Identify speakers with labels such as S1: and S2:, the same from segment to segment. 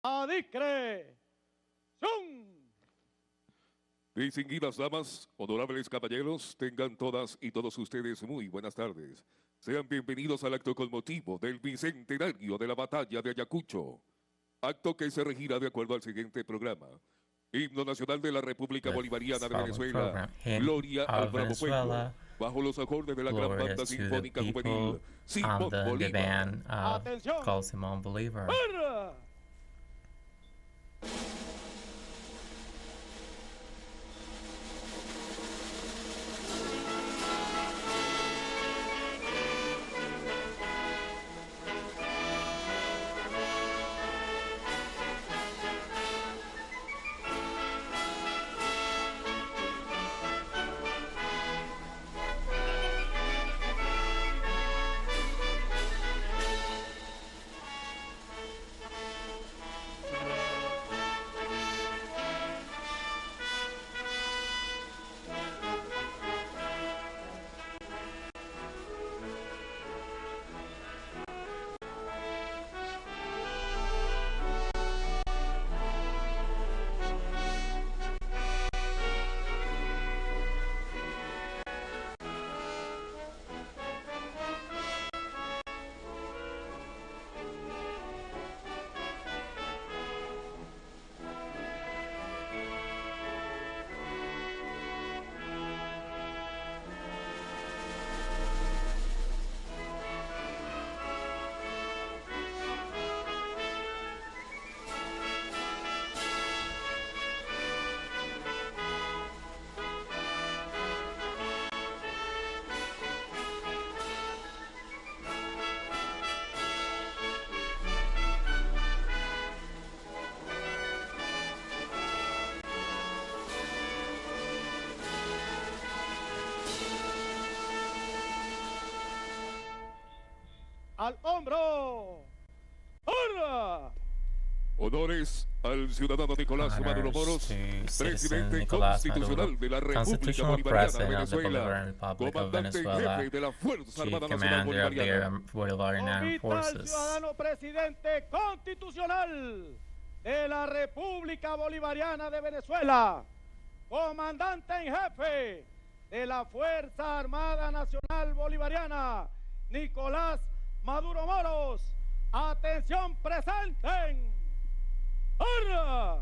S1: a discreción.
S2: Distinguidas damas, honorables caballeros, tengan todas y todos ustedes muy buenas tardes. Sean bienvenidos al acto con motivo del bicentenario de la batalla de Ayacucho. Acto que se regirá de acuerdo al siguiente programa. Himno Nacional de la República Bolivariana de Venezuela, Gloria al Bravo Pueblo, bajo los acordes de la gran banda sinfónica juvenil, Simón Bolívar.
S1: Atención.
S3: Simón Bolívar.
S1: ¡Hurra! Al hombro. ¡Hurra!
S2: Honores al ciudadano Nicolás Maduro, presidente constitucional de la República Bolivariana de Venezuela, comandante en jefe de la Fuerza Armada Nacional Bolivariana.
S1: Convita al ciudadano presidente constitucional de la República Bolivariana de Venezuela, comandante en jefe de la Fuerza Armada Nacional Bolivariana, Nicolás Maduro Moros. Atención, presenten. ¡Hurra!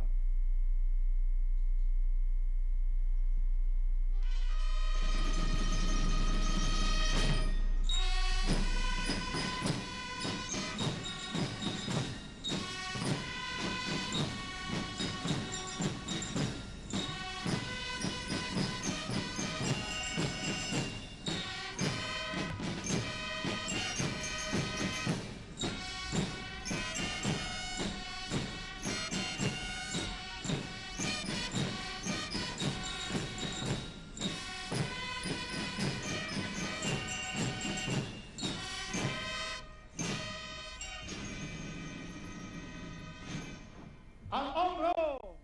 S1: Al hombro.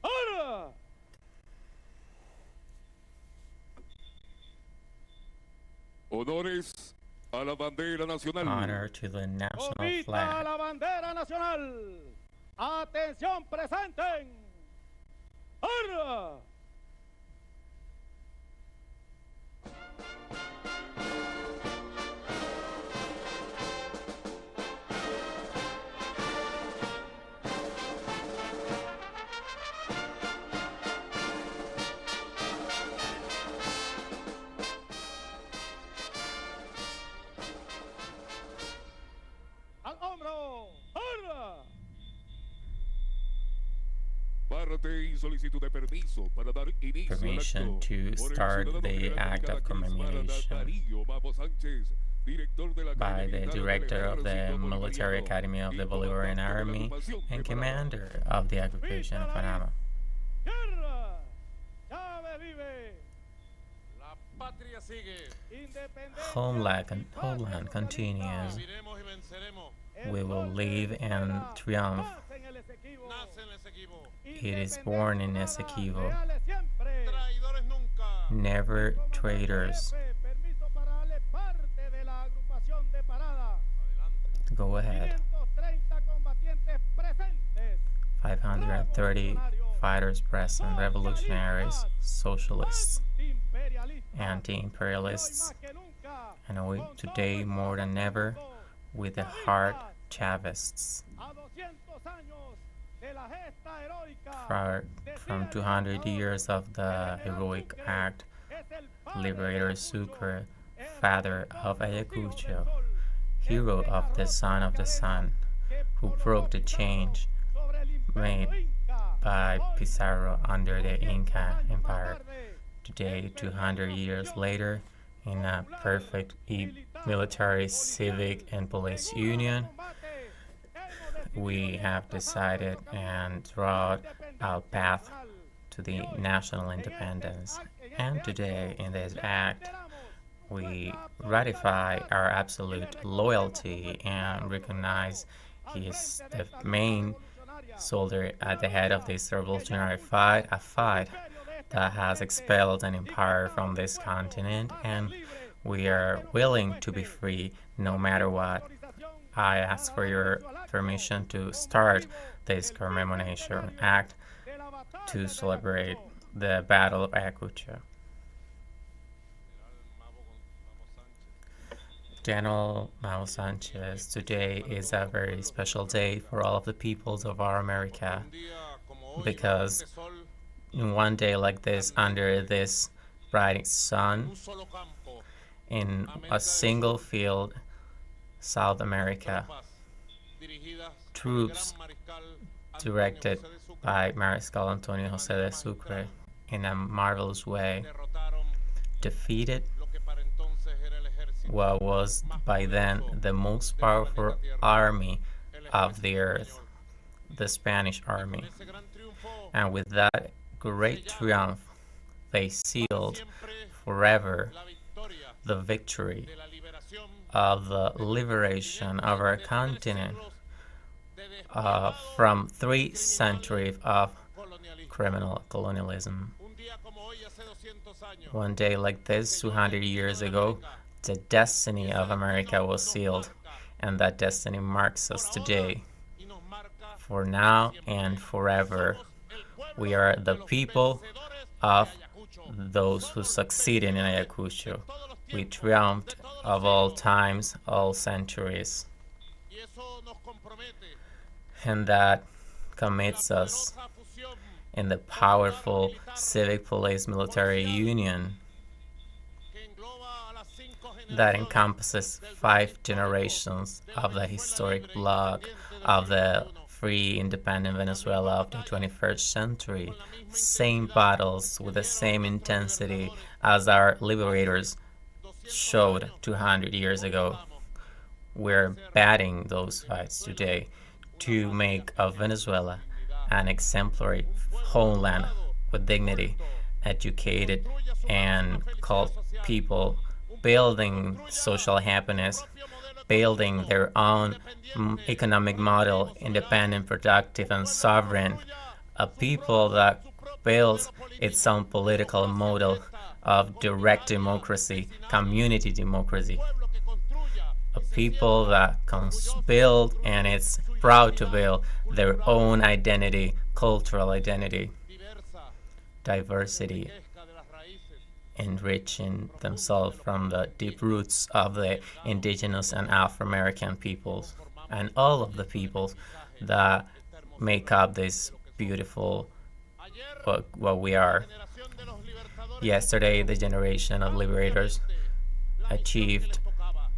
S1: ¡Hurra!
S2: Honores a la bandera nacional.
S3: Honor to the national
S1: Convita a
S3: flag.
S1: la bandera nacional. Atención, presenten. ¡Hurra! Al hombro. ¡Hurra!
S2: Parte y solicitud de permiso para dar inicio al
S3: Permission
S2: acto.
S3: to
S2: Por el
S3: start
S2: ciudadano
S3: the
S2: general
S3: act of
S2: Caracas,
S3: commemoration
S2: Darío Mavo Sánchez, director de la
S3: by
S2: Academia
S3: the
S2: Militar del
S3: director of the
S2: Ejército
S3: Military
S2: Bolivariano
S3: Academy of
S2: y
S3: the Bolivarian
S2: comandante de la
S3: Army
S2: agrupación
S3: and
S2: de Panamá.
S3: commander of the occupation of Panama.
S1: ¡Guerra! ¡Chávez vive!
S4: La patria sigue.
S1: Independencia.
S3: Homeland continues.
S4: Viviremos y venceremos.
S3: We will live and triumph.
S1: Nace en el Esequibo.
S4: Nace en Esequibo.
S3: It is born in Essequibo.
S1: Leales siempre.
S4: Traidores nunca.
S3: Never traitors.
S1: Jefe, permiso para darle parte de la agrupación de parada.
S4: Adelante.
S3: Go ahead.
S1: 530 combatientes presentes.
S3: 30 fighters present, revolutionaries, socialists, anti-imperialists, and we today more than ever with the hard Chavists. From 200 years of the heroic act, Liberator Sucre, father of Ayacucho, hero of the sun, who broke the change made by Pizarro under the Inca Empire. Today, 200 years later, in a perfect military, civic, and police union, we have decided and drawn our path to the national independence. And today, in this act, we ratify our absolute loyalty and recognize he is the main soldier at the head of this revolutionary fight, a fight that has expelled an empire from this continent, and we are willing to be free no matter what. I ask for your permission to start this commemoration act to celebrate the Battle of Ayacucho. General Mao Sanchez, today is a very special day for all of the peoples of our America, because in one day like this, under this bright sun, in a single field, South America, troops directed by Mariscal Antonio José de Sucre in a marvelous way defeated what was by then the most powerful army of the earth, the Spanish army. And with that great triumph, they sealed forever the victory of the liberation of our continent from 3 centuries of criminal colonialism. One day like this, 200 years ago, the destiny of America was sealed, and that destiny marks us today. For now and forever, we are the people of those who succeeded in Ayacucho. We triumphed of all times, all centuries. And that commits us in the powerful civic police military union that encompasses 5 generations of the historic bloc of the free, independent Venezuela of the 21st century. Same battles with the same intensity as our liberators showed 200 years ago. We're batting those fights today to make of Venezuela an exemplary homeland with dignity, educated and called people, building social happiness, building their own economic model, independent, productive, and sovereign. A people that builds its own political model of direct democracy, community democracy. A people that can build and is proud to build their own identity, cultural identity, diversity, enriching themselves from the deep roots of the indigenous and Afro-American peoples and all of the peoples that make up this beautiful what we are. Yesterday, the generation of liberators achieved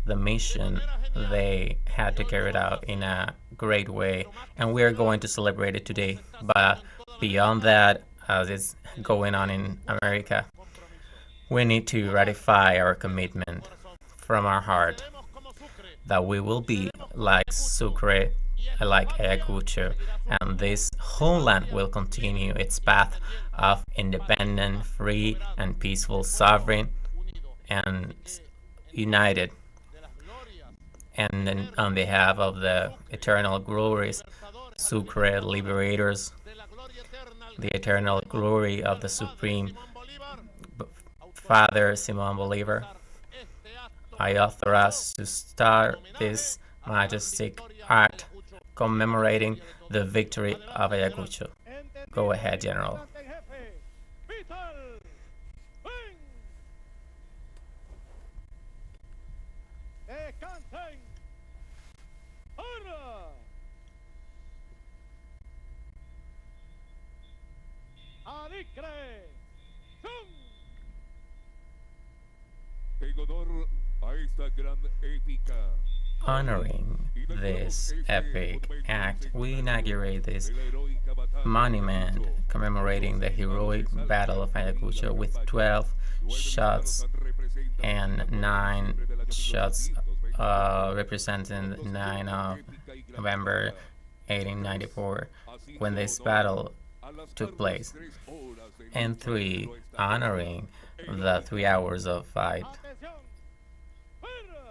S3: the mission they had to carry it out in a great way, and we are going to celebrate it today. But beyond that, as it's going on in America, we need to ratify our commitment from our heart that we will be like Sucre, like Ayacucho, and this homeland will continue its path of independent, free, and peaceful, sovereign, and united. And then on behalf of the eternal glories, Sucre liberators, the eternal glory of the Supreme Father Simon Bolivar, I authorize to start this majestic act commemorating the victory of Ayacucho. Go ahead, General.
S1: Comandante en jefe, Vital. ¡Ven! Descansen. ¡Ahora! ¡Adicre! ¡Zum!
S2: En honor a esta gran épica.
S3: Honoring this epic act, we inaugurate this monument commemorating the heroic Battle of Ayacucho with 12 shots and 9 shots representing the 9 of November 1894 when this battle took place, and 3 honoring the 3 hours of fight.
S1: ¡Atención! ¡Fuera!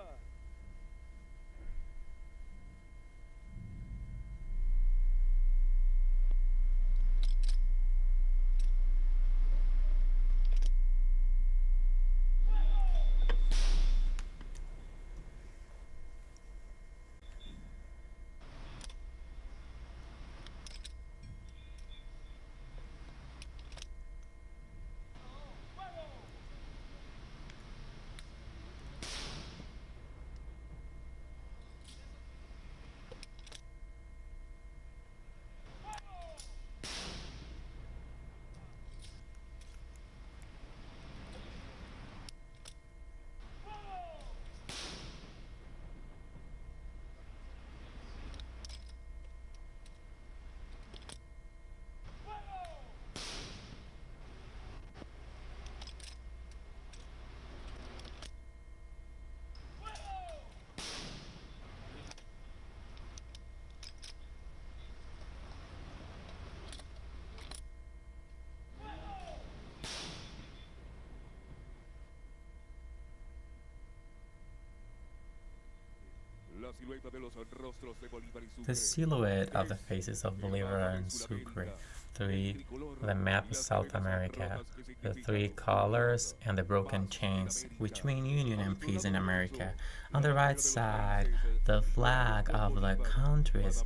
S3: The silhouette of the faces of Bolivar and Sucre, 3, the map of South America, the 3 colors and the broken chains, which mean union and peace in America. On the right side, the flag of the countries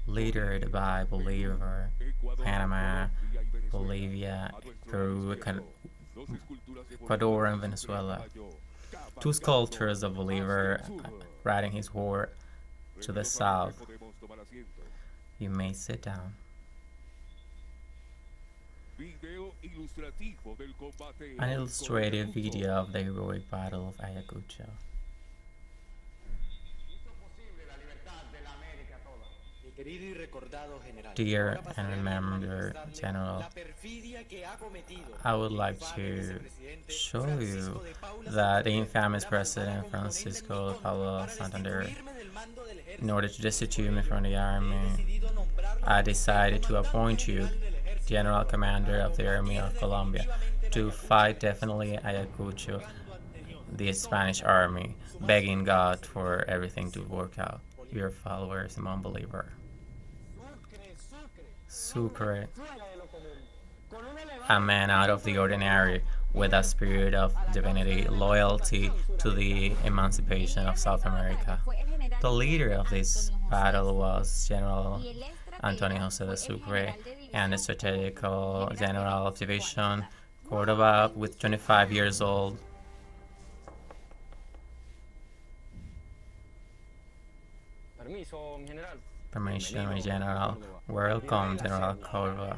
S3: littered by Bolivar, Panama, Bolivia, Peru, Ecuador, and Venezuela. 2 sculptures of Bolivar riding his horse to the south. You may sit down. An illustrative video of the heroic Battle of Ayacucho. Dear and remembered General, I would like to show you that the infamous President Francisco Paulo Santander, in order to destitute me from the army, I decided to appoint you General Commander of the Army of Colombia to fight definitely Ayacucho, the Spanish army, begging God for everything to work out. Your follower, Simón Bolívar. Sucre, a man out of the ordinary, with a spirit of divinity, loyalty to the emancipation of South America. The leader of this battle was General Antonio José de Sucre, and the strategical general of division Córdoba, with 25 years old. Permission, my general. Welcome, General Córdoba.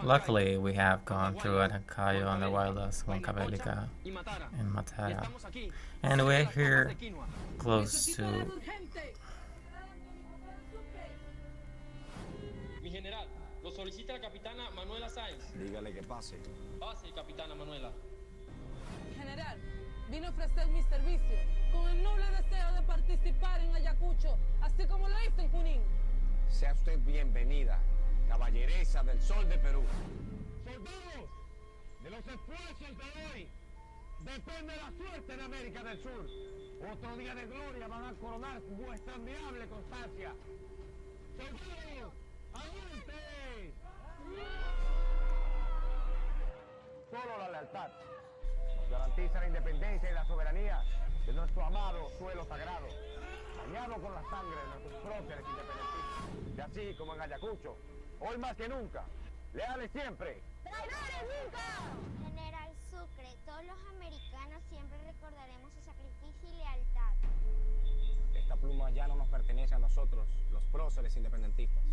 S3: Luckily, we have gone through Ayacucho and the wildest Huancavelica and Matara. And we're here close to...
S5: Mi general, lo solicita la capitana Manuela Sáenz.
S6: Dígale que pase.
S5: Pase, capitana Manuela.
S7: General, vine a ofrecer mi servicio con el noble deseo de participar en Ayacucho, así como lo hice en Junín.
S6: Sea usted bienvenida, caballeresa del sol de Perú. Soldados, de los esfuerzos de hoy depende la suerte de América del Sur. Otro día de gloria van a coronar vuestra admirable constancia. Soldados, ¡adelante! Solo la lealtad nos garantiza la independencia y la soberanía de nuestro amado suelo sagrado. bañado con la sangre de nuestros próceres independentistas. Y así como en Ayacucho, hoy más que nunca, leales siempre.
S8: General Sucre, todos los americanos siempre recordaremos su sacrificio y lealtad.
S9: Esta pluma ya no nos pertenece a nosotros, los próceres independentistas.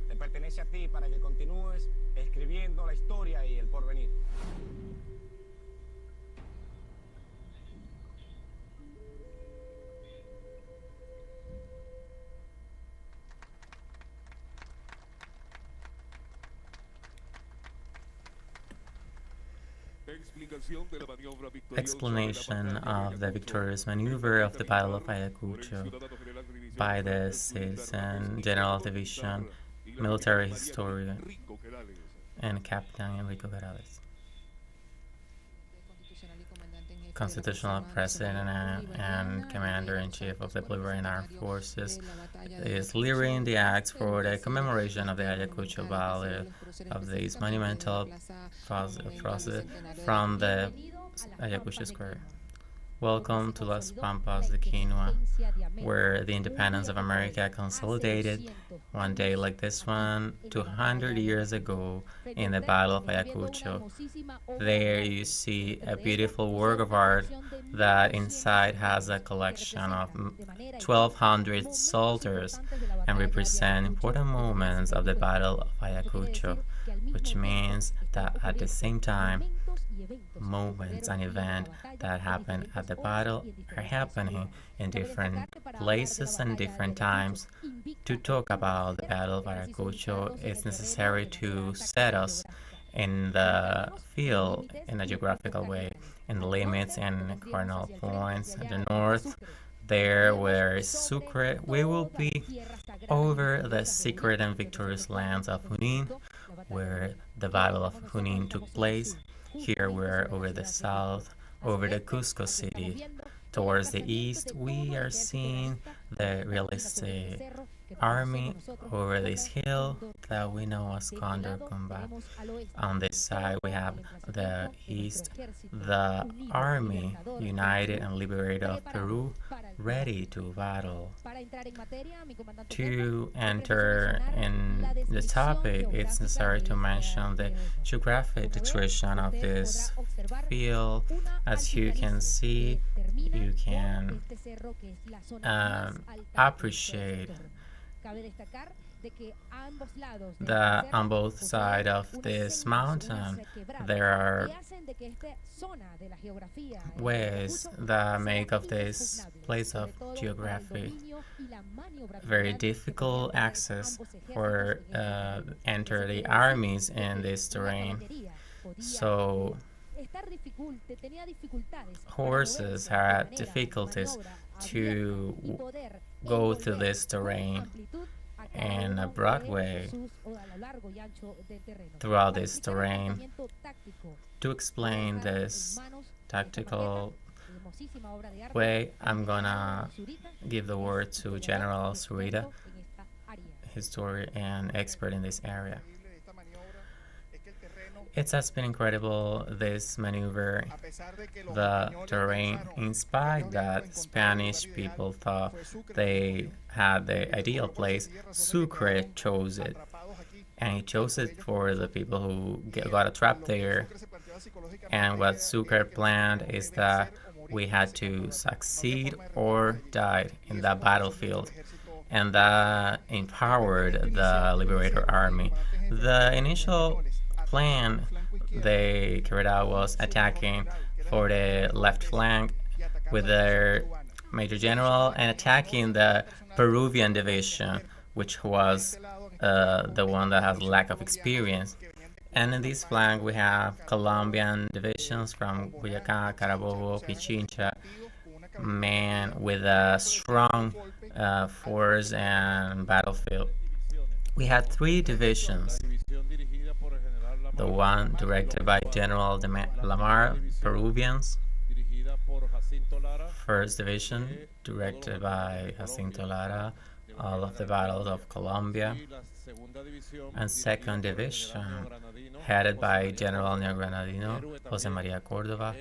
S9: Te pertenece a ti para que continúes escribiendo la historia y el porvenir.
S3: Explanation of the victorious maneuver of the Battle of Ayacucho by the Citizen General Division military historian and Captain Enrico Perales. Constitutional President and Commander-in-Chief of the Bolivarian Armed Forces is leading the acts for the commemoration of the Ayacucho Battle of this monumental process from the Ayacucho Square. Welcome to Las Pampas de Quinoa, where the independence of America consolidated one day like this one 200 years ago in the Battle of Ayacucho. There you see a beautiful work of art that inside has a collection of 1,200 soldiers and represent important moments of the Battle of Ayacucho, which means that at the same time, moments and events that happen at the battle are happening in different places and different times. To talk about the Battle of Ayacucho, it's necessary to set us in the field in a geographical way, in the limits and cardinal points. At the north, there where is Sucre, we will be over the secret and victorious lands of Junin, where the Battle of Junin took place. Here we're over the south, over the Cusco city. Towards the east, we are seeing the realistic army over this hill that we know as Condor Combat. On this side, we have the east, the army united and liberated of Peru, ready to battle. To enter in the topic, it's necessary to mention the geographic description of this field. As you can see, you can appreciate that on both sides of this mountain there are ways that make of this place of geography very difficult access for enter the armies in this terrain. So horses had difficulties to go through this terrain in a broad way throughout this terrain. To explain this tactical way, I'm gonna give the word to General Zurita, historian and expert in this area. It has been incredible, this maneuver, the terrain, in spite that Spanish people thought they had the ideal place, Sucre chose it. And he chose it for the people who got trapped there. And what Sucre planned is that we had to succeed or die in that battlefield. And that empowered the Liberator Army. The initial plan they carried out was attacking for the left flank with their Major General and attacking the Peruvian division, which was the one that has lack of experience. And in this flank we have Colombian divisions from Boyacá, Carabobo, Pichincha, men with a strong force and battlefield. We had 3 divisions. The one directed by General Lamar, Peruvians. First Division, directed by Jacinto Lara, all of the battles of Colombia. And Second Division, headed by General Neogranadino, Jose Maria Cordova,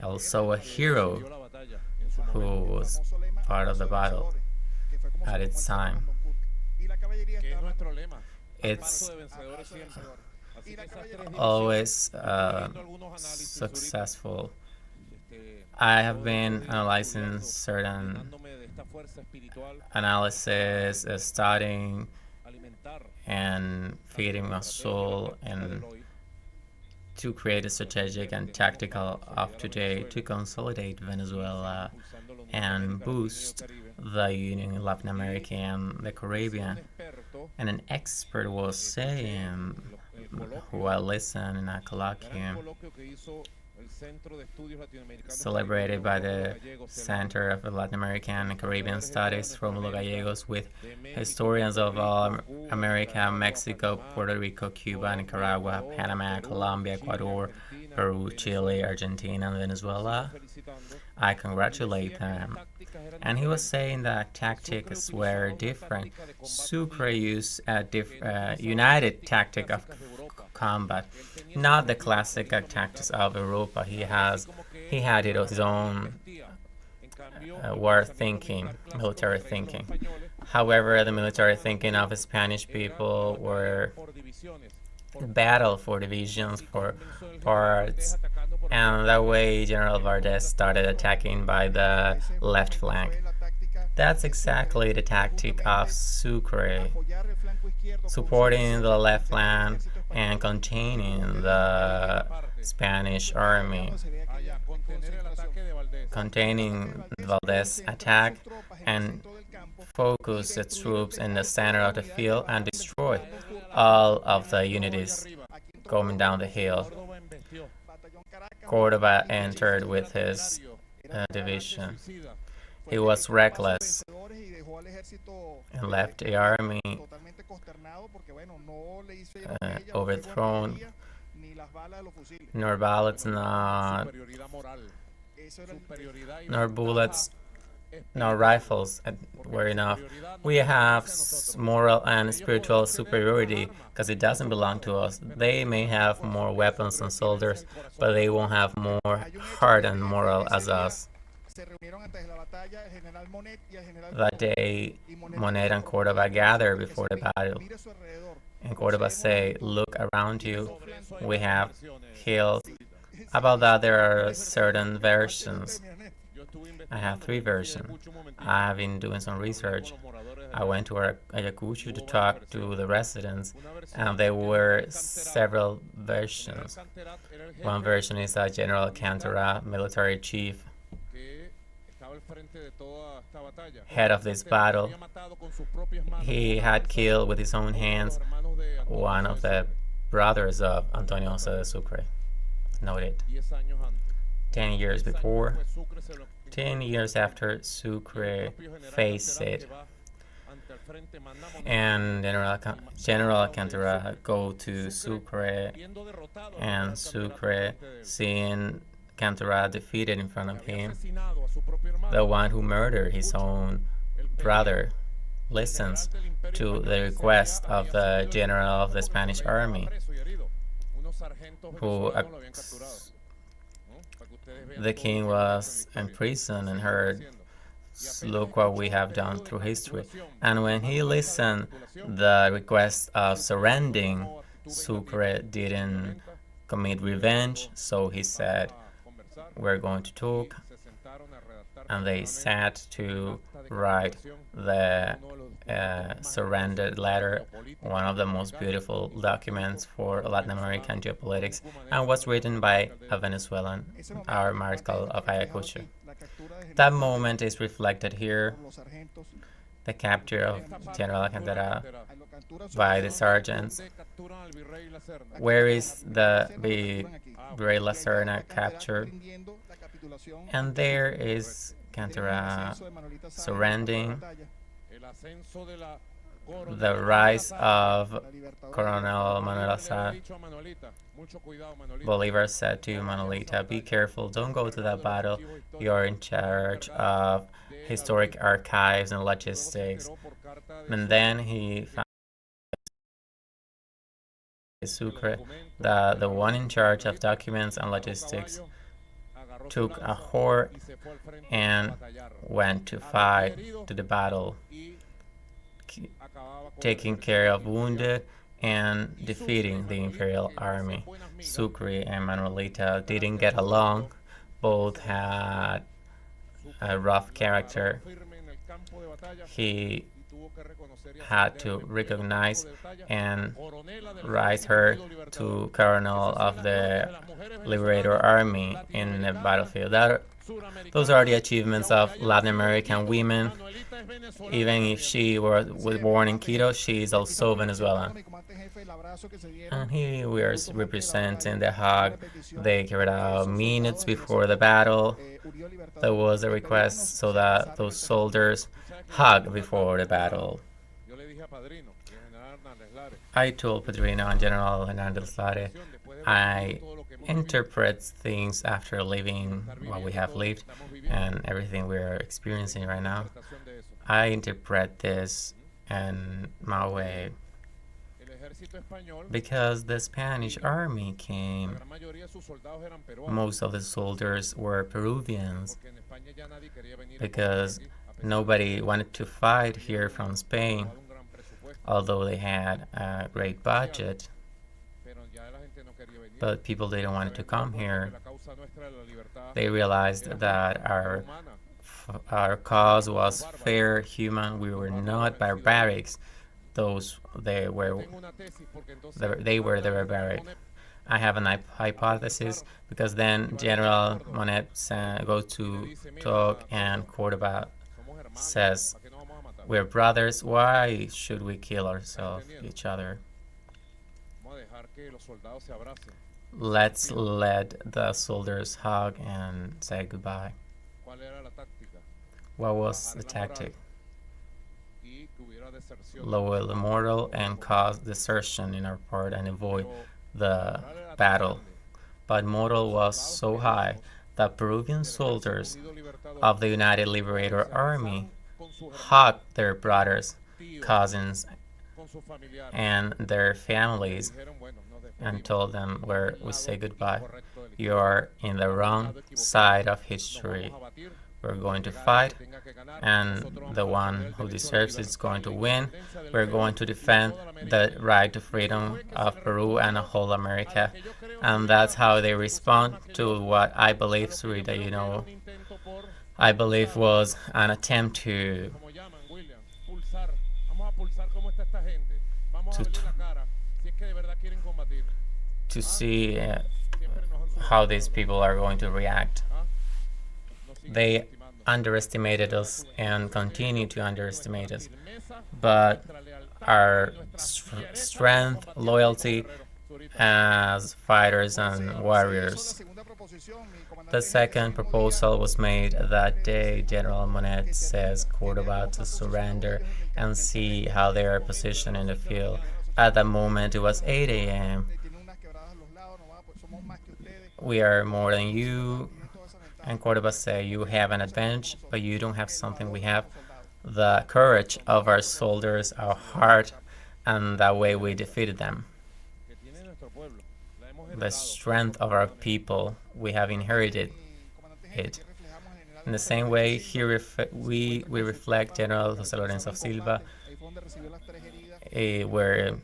S3: also a hero who was part of the battle. at its time.
S4: Que es nuestro lema.
S3: It's
S4: Paso de vencedores siempre. Así que esas tres divisiones,
S3: always
S4: haciendo algunos análisis,
S3: successful.
S4: este,
S3: I have
S4: todo
S3: been
S4: esto
S3: analyzing
S4: estudiando,
S3: certain
S4: llenándome de esta fuerza espiritual,
S3: analysis, studying
S4: alimentar
S3: and feeding my soul, and to create a strategic and tactical of today to consolidate Venezuela and boost the union in Latin America and the Caribbean. And an expert was saying, who I listened in a colloquium celebrated by the Center of Latin American and Caribbean Studies, Romulo Gallegos, with historians of all America, Mexico, Puerto Rico, Cuba, Nicaragua, Panama, Colombia, Ecuador, Peru, Chile, Argentina, and Venezuela. I congratulate them. And he was saying that tactics were different. Sucre used a united tactic of combat, not the classic tactics of Europa. He had his own war thinking, military thinking. However, the military thinking of the Spanish people were battle for divisions, for parts, and that way General Valdez started attacking by the left flank. That's exactly the tactic of Sucre, supporting the left flank and containing the Spanish army, containing Valdez's attack, and focus the troops in the center of the field and destroy all of the unities coming down the hill. Cordoba entered with his division. He was reckless and left the army overthrown, nor bullets, nor bullets, nor rifles were enough. We have moral and spiritual superiority because it doesn't belong to us. They may have more weapons and soldiers, but they won't have more heart and moral as us. That day, Monet and Cordoba gathered before the battle. And Cordoba say, look around you, we have hills. About that, there are certain versions. I have 3 versions. I have been doing some research. I went to Ayacucho to talk to the residents, and there were several versions. One version is that General Alcantara, military chief, head of this battle, he had killed with his own hands one of the brothers of Antonio José de Sucre. Noted. 10 years before, 10 years after Sucre faced it, and General Alcantara go to Sucre, and Sucre, seeing Alcantara defeated in front of him, the one who murdered his own brother, listens to the request of the general of the Spanish army, who the king was in prison and heard, look what we have done through history. And when he listened the request of surrendering, Sucre didn't commit revenge, so he said, we're going to talk. And they sat to write the surrender letter, one of the most beautiful documents for Latin American geopolitics, and was written by a Venezuelan, our Marshal of Ayacucho. That moment is reflected here, the capture of General Alcantara by the sergeants. Where is the Virrey La Serna captured? And there is Alcantara surrendering. The rise of Colonel Manuel Bolivar said to Manuelita, be careful, don't go to that battle. You're in charge of historic archives and logistics. And then he found Sucre, the one in charge of documents and logistics, took a horse and went to fight to the battle. taking care of wounded and defeating the imperial army. Sucre and Manuelita didn't get along. Both had a rough character. He had to recognize and rise her to colonel of the Liberator Army in the battlefield. Those are the achievements of Latin American women. Even if she was born in Quito, she is also Venezuelan. And here we are representing the hug they carried out minutes before the battle. There was a request so that those soldiers hug before the battle. I told Padrino and General Hernandez Lare, I interpret things after living what we have lived and everything we're experiencing right now. I interpret this in my way because the Spanish army came. Most of the soldiers were Peruvians because nobody wanted to fight here from Spain, although they had a great budget. But people didn't want to come here. They realized that our cause was fair, human. We were not barbarics. They were the barbaric. I have a hypothesis because then General Monet goes to talk and Cordoba says, "We're brothers. Why should we kill ourselves, each other? Let's let the soldiers hug and say goodbye." What was the tactic? Lower the morale and cause desertion in our part and avoid the battle. But morale was so high that Peruvian soldiers of the United Liberator Army hugged their brothers, cousins, and their families and told them, where we say goodbye. You are in the wrong side of history. We're going to fight, and the one who deserves it is going to win. We're going to defend the right to freedom of Peru and whole America. And that's how they respond to what I believe, Surita, I believe was an attempt to see how these people are going to react. They underestimated us and continue to underestimate us. But our strength, loyalty as fighters and warriors. The second proposal was made that day. General Monet says Cordoba to surrender and see how they are positioned in the field. At that moment, it was 8 a.m. We are more than you. And Cordoba said, you have an advantage, but you don't have something we have. The courage of our soldiers, our heart, and that way we defeated them. The strength of our people, we have inherited it. In the same way, here we reflect General José Lorenzo Silva, where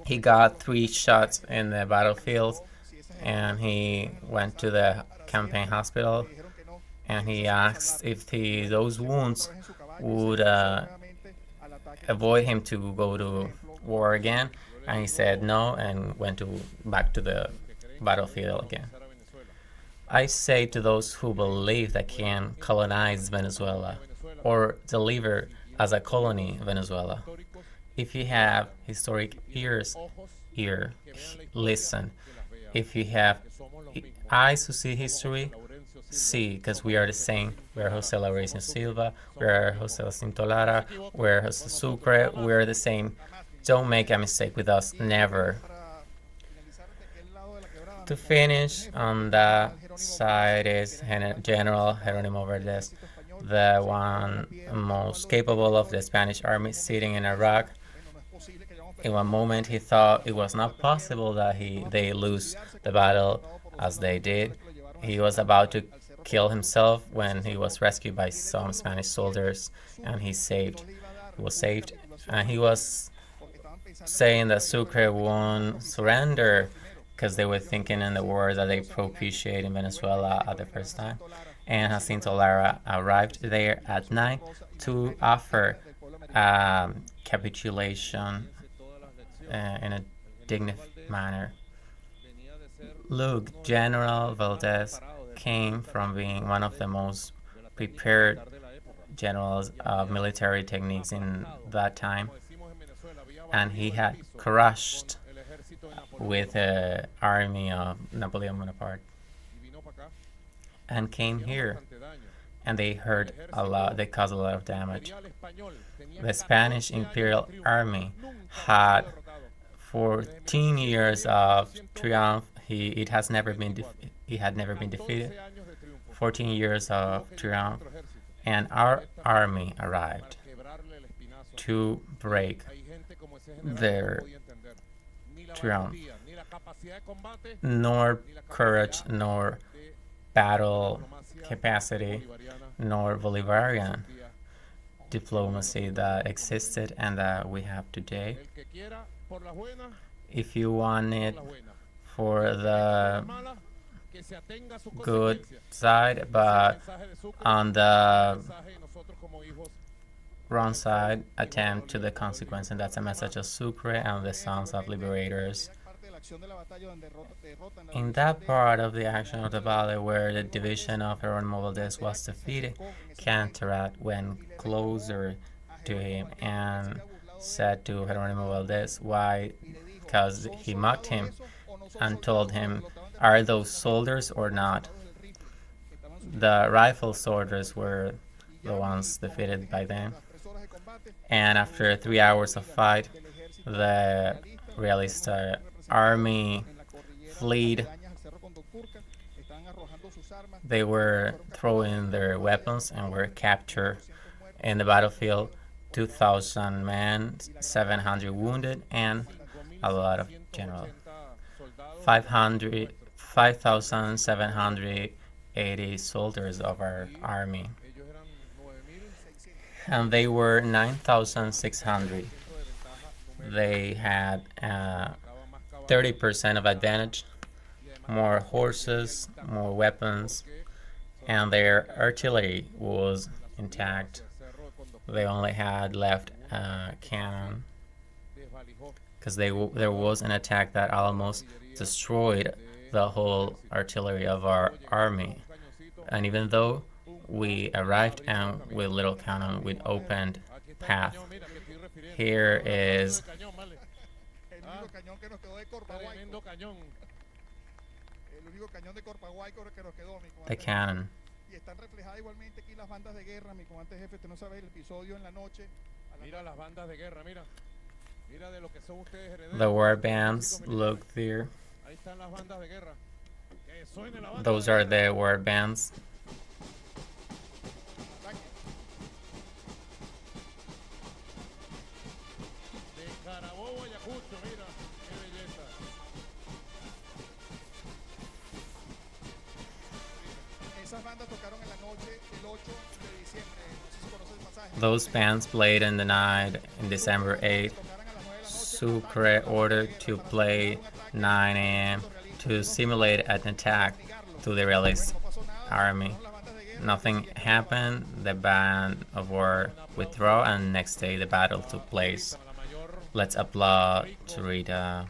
S3: he got 3 shots in the battlefield, and he went to the campaign hospital, and he asked if those wounds would avoid him to go to war again, and he said no and went back to the battlefield again. I say to those who believe that can colonize Venezuela or deliver as a colony Venezuela, if you have historic ears, listen. If you have eyes to see history, see, because we are the same. We are José Laurencio Silva, we are José Jacinto Lara, we are José Sucre, we are the same. Don't make a mistake with us, never. To finish, on that side is General Jerónimo Verdes, the one most capable of the Spanish army, sitting in Iraq. In one moment, he thought it was not possible that they lose the battle as they did. He was about to kill himself when he was rescued by some Spanish soldiers, and he was saved. And he was saying that Sucre won't surrender because they were thinking in the war that they propitiated in Venezuela at the first time. And Jacinto Lara arrived there at night to offer capitulation in a dignified manner. Look, General Valdez came from being one of the most prepared generals of military techniques in that time, and he had crushed with the army of Napoleon Bonaparte and came here, and they hurt a lot, they caused a lot of damage. The Spanish Imperial Army had 14 years of triumph. It had never been defeated. 14 years of triumph, and our army arrived to break their triumph. Nor courage, nor battle capacity, nor Bolivarian diplomacy that existed and that we have today. If you want it for the good side, but on the wrong side, attend to the consequence, and that's a message of Sucre and the sons of liberators. In that part of the action of the battle where the division of Jerónimo Valdez was defeated, Canterac went closer to him and said to Jerónimo Valdez, why? Because he mocked him and told him, are those soldiers or not? The rifle soldiers were the ones defeated by them. And after 3 hours of fight, the realist army fled. They were throwing their weapons and were captured in the battlefield. 2,000 men, 700 wounded, and a lot of generals. 5,780 soldiers of our army. And they were 9,600. They had 30% of advantage, more horses, more weapons, and their artillery was intact. They only had left cannon because there was an attack that almost destroyed the whole artillery of our army. And even though we arrived and with little cannon, with opened path. Here is the cannon. The war bands, look there. Those are the war bands. Those bands played in the night in December 8. Sucre ordered to play 9 a.m. to simulate an attack to the realist army. Nothing happened. The band of war withdrew, and next day the battle took place. Let's applaud to Rita,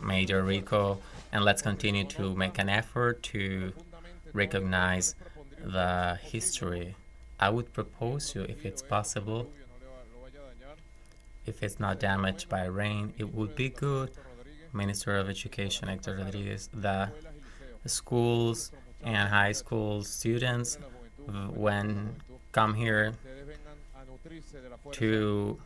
S3: Major Rico, and let's continue to make an effort to recognize the history. I would propose you, if it's possible, if it's not damaged by rain, it would be good, Minister of Education Hector Rodriguez, that schools and high school students when come here to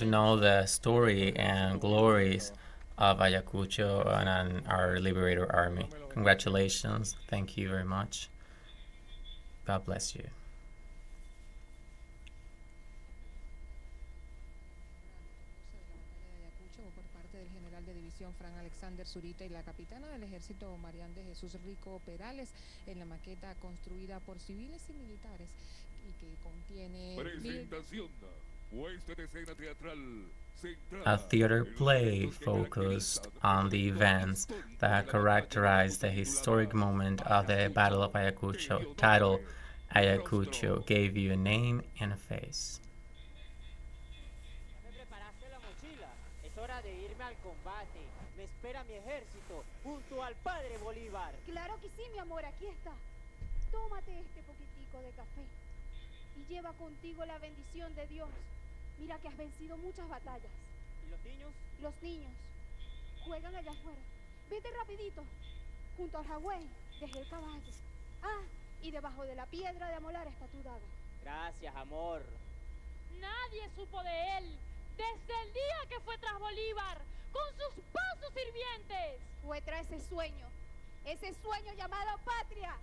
S3: know the story and glories of Ayacucho and our Liberator Army. Congratulations. Thank you very much. God bless you.
S10: Zurita y la capitana del ejército Marián de Jesús Rico Perales en la maqueta construida por civiles y militares y que contiene
S2: Presentación. Puesta de escena teatral.
S3: A theater play focused on the events that characterized the historic moment of the Battle of Ayacucho, titled Ayacucho Gave You a Name and a Face.
S11: Ya me preparaste la mochila. Es hora de irme al combate. Me espera mi ejército junto al padre Bolívar.
S12: Claro que sí, mi amor, aquí está. Tómate este poquitico de café y lleva contigo la bendición de Dios. Mira que has vencido muchas batallas.
S11: ¿Y los niños?
S12: Los niños juegan allá afuera. Vete rapidito. Junto al jagüey, dejé el caballo. Ah, y debajo de la piedra de amolar está tu daga.
S11: Gracias, amor.
S7: Nadie supo de él desde el día que fue tras Bolívar con sus pasos sirvientes.
S12: Fue tras ese sueño llamado patria.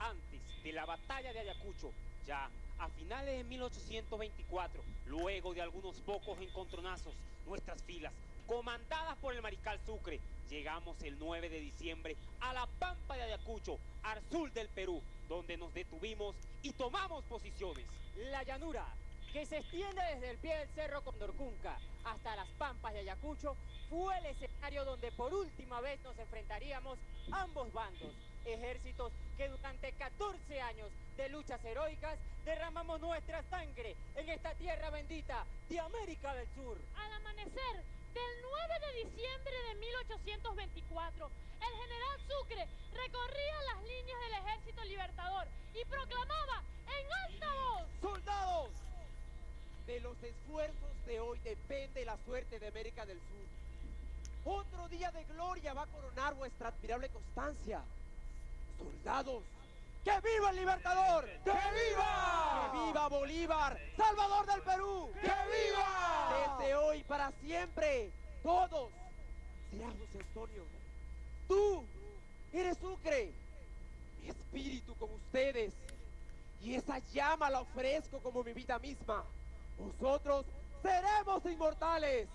S5: Antes de la batalla de Ayacucho, ya a finales de 1824, luego de algunos pocos encontronazos, nuestras filas, comandadas por el mariscal Sucre, llegamos el 9 de diciembre a la pampa de Ayacucho, al sur del Perú, donde nos detuvimos y tomamos posiciones.
S11: La llanura, que se extiende desde el pie del cerro Condorcunca hasta las pampas de Ayacucho, fue el escenario donde por última vez nos enfrentaríamos ambos bandos, ejércitos que durante 14 años de luchas heroicas derramamos nuestra sangre en esta tierra bendita de América del Sur.
S7: Al amanecer del 9 de diciembre de 1824, el general Sucre recorría las líneas del ejército libertador y proclamaba en alta voz:
S13: ¡Soldados! De los esfuerzos de hoy depende la suerte de América del Sur. Otro día de gloria va a coronar vuestra admirable constancia. ¡Soldados! ¡Que viva el Libertador! ¡Que viva! ¡Que viva Bolívar, Salvador del Perú! ¡Que viva! Desde hoy para siempre, todos serán José Antonio. Tú eres Sucre, mi espíritu con ustedes, y esa llama la ofrezco como mi vida misma. Vosotros seremos inmortales.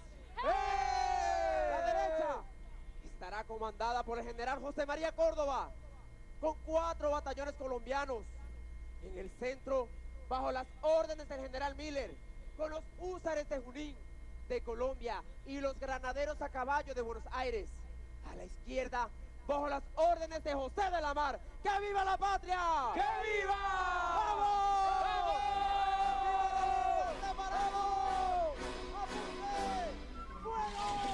S13: La derecha estará comandada por el general José María Córdoba, con 4 batallones colombianos. En el centro, bajo las órdenes del general Miller, con los húsares de Junín, de Colombia, y los granaderos a caballo de Buenos Aires. A la izquierda, bajo las órdenes de José de la Mar. ¡Que viva la patria! ¡Que viva! ¡Vamos! ¡Vamos! ¡Preparados! ¡Apunte! ¡Fuego!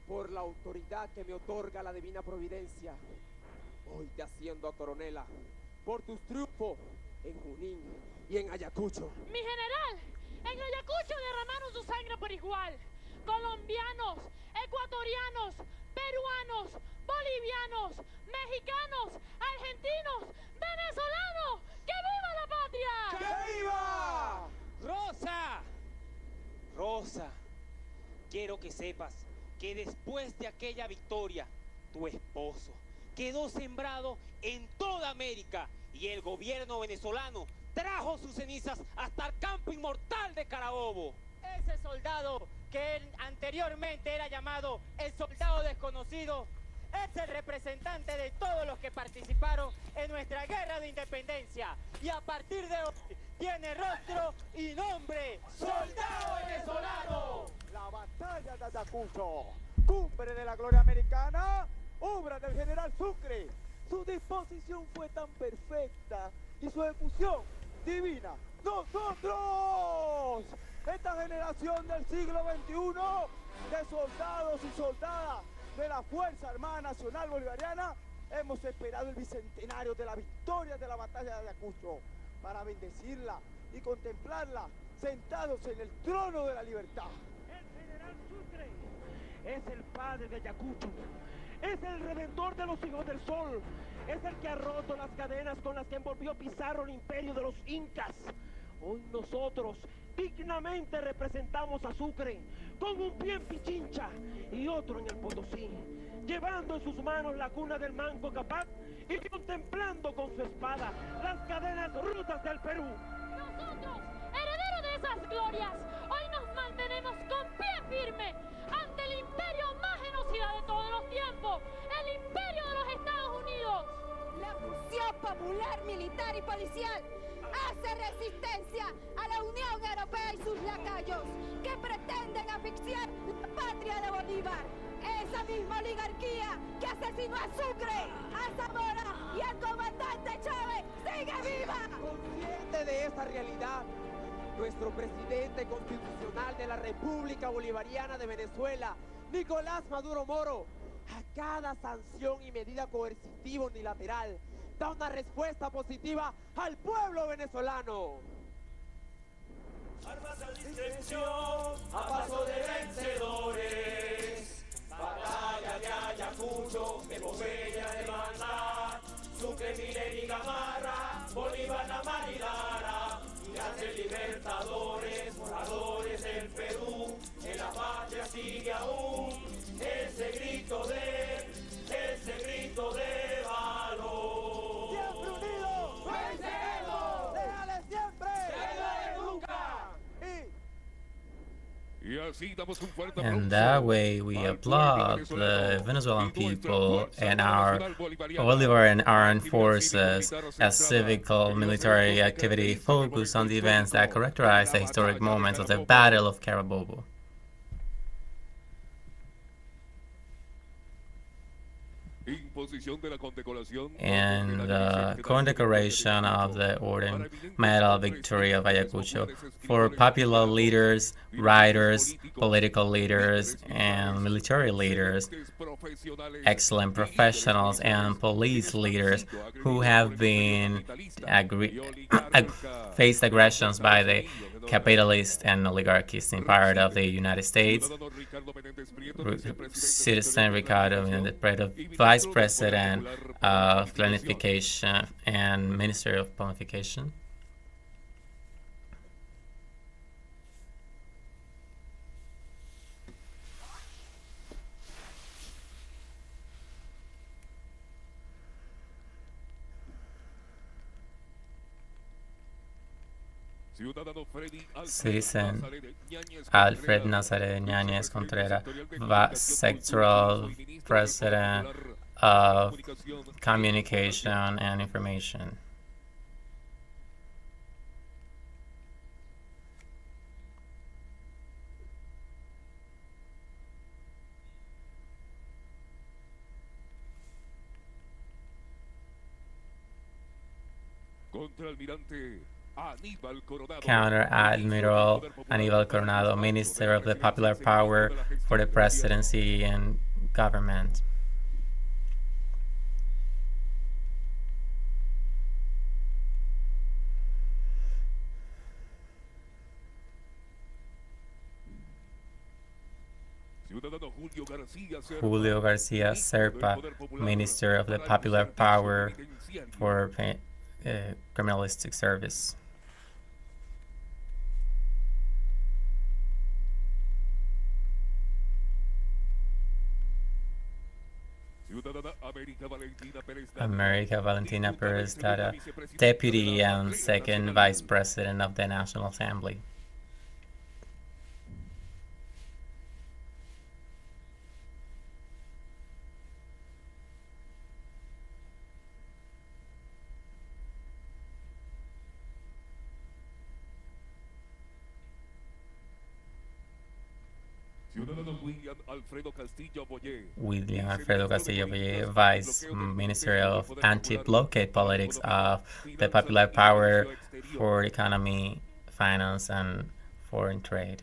S13: Por la autoridad que me otorga la divina providencia, hoy te asciendo a coronela por tus triunfos en Junín y en Ayacucho.
S7: Mi general, en Ayacucho derramaron su sangre por igual. Colombianos, ecuatorianos, peruanos, bolivianos, mexicanos, argentinos, venezolanos. ¡Que viva la patria!
S13: ¡Que viva!
S11: Rosa
S5: esposa. Quiero que sepas que después de aquella victoria, tu esposo quedó sembrado en toda América y el gobierno venezolano trajo sus cenizas hasta el campo inmortal de Carabobo.
S11: Ese soldado que anteriormente era llamado el soldado desconocido es el representante de todos los que participaron en nuestra guerra de independencia y a partir de hoy tiene rostro y nombre: ¡Soldado Venezolano!
S13: La batalla de Ayacucho, cumbre de la gloria americana, obra del general Sucre. Su disposición fue tan perfecta y su ejecución divina. ¡Nosotros! Esta generación del siglo XXI de soldados y soldadas de la Fuerza Armada Nacional Bolivariana hemos esperado el bicentenario de la victoria de la batalla de Ayacucho para bendecirla y contemplarla sentados en el trono de la libertad.
S1: El general Sucre es el padre de Ayacucho, es el redentor de los hijos del sol, es el que ha roto las cadenas con las que envolvió Pizarro el imperio de los incas. Hoy nosotros dignamente representamos a Sucre con un pie en Pichincha y otro en el Potosí, llevando en sus manos la cuna del Manco Cápac y contemplando con su espada las cadenas rutas del Perú.
S7: Nosotros, herederos de esas glorias, hoy nos mantenemos con pie firme ante el imperio más genocida de todos los tiempos, el imperio de los Estados Unidos.
S12: La fusión popular, militar y policial hace resistencia a la Unión Europea y sus lacayos que pretenden asfixiar la patria de Bolívar. Esa misma oligarquía que asesinó a Sucre, a Zamora y al comandante Chávez sigue viva.
S13: Consciente de esta realidad, nuestro presidente constitucional de la República Bolivariana de Venezuela, Nicolás Maduro Moro, a cada sanción y medida coercitiva unilateral da una respuesta positiva al pueblo venezolano.
S14: Armas a discreción, a paso de vencedores. Batalla de Ayacucho, epopeya de hermandad. Sucre, Milen y Gamarra, Bolívar, la Maridara. Grandes libertadores, moradores del Perú. En la patria sigue aún ese grito de valor.
S13: ¡Siempre unidos!
S14: ¡Venceremos!
S13: ¡Leales siempre!
S14: ¡Leales nunca!
S2: Y así damos un fuerte
S3: And
S2: aplauso
S3: that way we
S2: al
S3: applaud
S2: pueblo
S3: the
S2: venezolano
S3: Venezuelan
S2: y nuestra
S3: people
S2: Fuerza
S3: and
S2: Armada
S3: our
S2: Nacional Bolivariana,
S3: Bolivarian armed
S2: actividad
S3: forces
S2: cívico-militar
S3: as
S2: centrada
S3: civical
S2: en los
S3: military
S2: eventos que
S3: activity
S2: caracterizan el
S3: focused on
S2: momento
S3: the events that
S2: histórico
S3: characterize
S2: de
S3: the
S2: la
S3: historic
S2: batalla de
S3: moments of the
S2: Carabobo.
S3: Battle of Carabobo.
S2: Imposición de la condecoración
S3: And the condecoration of the Order Medal Victory of Ayacucho for popular leaders, writers, political leaders, and military leaders, excellent professionals, and police leaders who have been faced aggressions by the capitalist and oligarchist empire of the United States. Citizen Ricardo, the Vice President of Planification and Minister of Planification. Citizen Alfred Nazaré Ñañez Contreras, Sectoral President of Communication and Information. Counter Admiral Aníbal Coronado, Minister of the Popular Power for the Presidency and Government. Julio García Serpa, Minister of the Popular Power for Criminalistic Service. America Valentina Perez Dada, Deputy and Second Vice President of the National Assembly. William Alfredo Castillo Boyer, Vice Minister of Anti-Blockade Politics of the Popular Power for Economy, Finance, and Foreign Trade.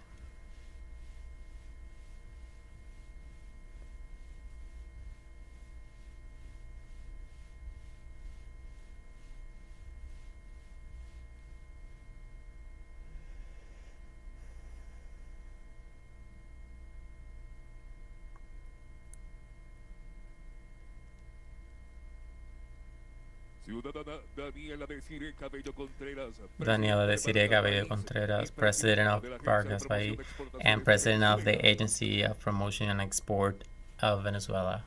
S3: Daniela Desiree Cabello Contreras, President of Vargas Bay and President of the Agency of Promotion and Export of Venezuela.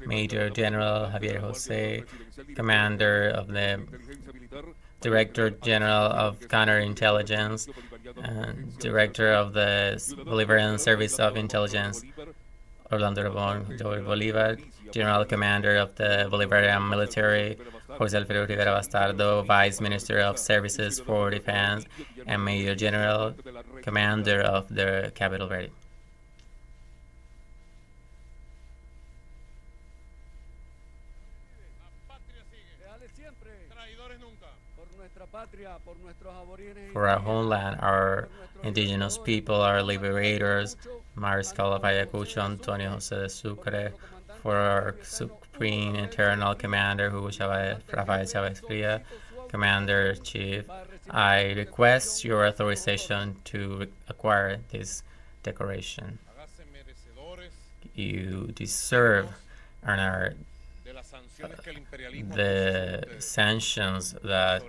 S3: Major General Javier Jose, Commander of the Director General of Counterintelligence, Director of the Bolivarian Service of Intelligence, Orlando Rabón Bolívar, General Commander of the Bolivarian Military, José Alfredo Rivera Bastardo, Vice Minister of Services for Defense, and Major General Commander of the Capital Verde. For our homeland, our indigenous people, our liberators, Mariscal of Ayacucho, Antonio José de Sucre, for our Supreme Eternal Commander, Hugo Rafael Chávez Fría, Commander-Chief, I request your authorization to acquire this decoration. You deserve and are the sanctions that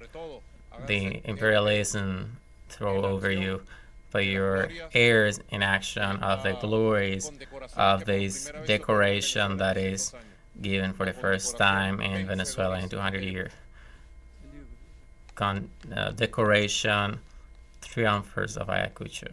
S3: the imperialism throw over you, but you're heirs in action of the glories of this decoration that is given for the first time in Venezuela in 200 years. Decoration Triumphers of Ayacucho.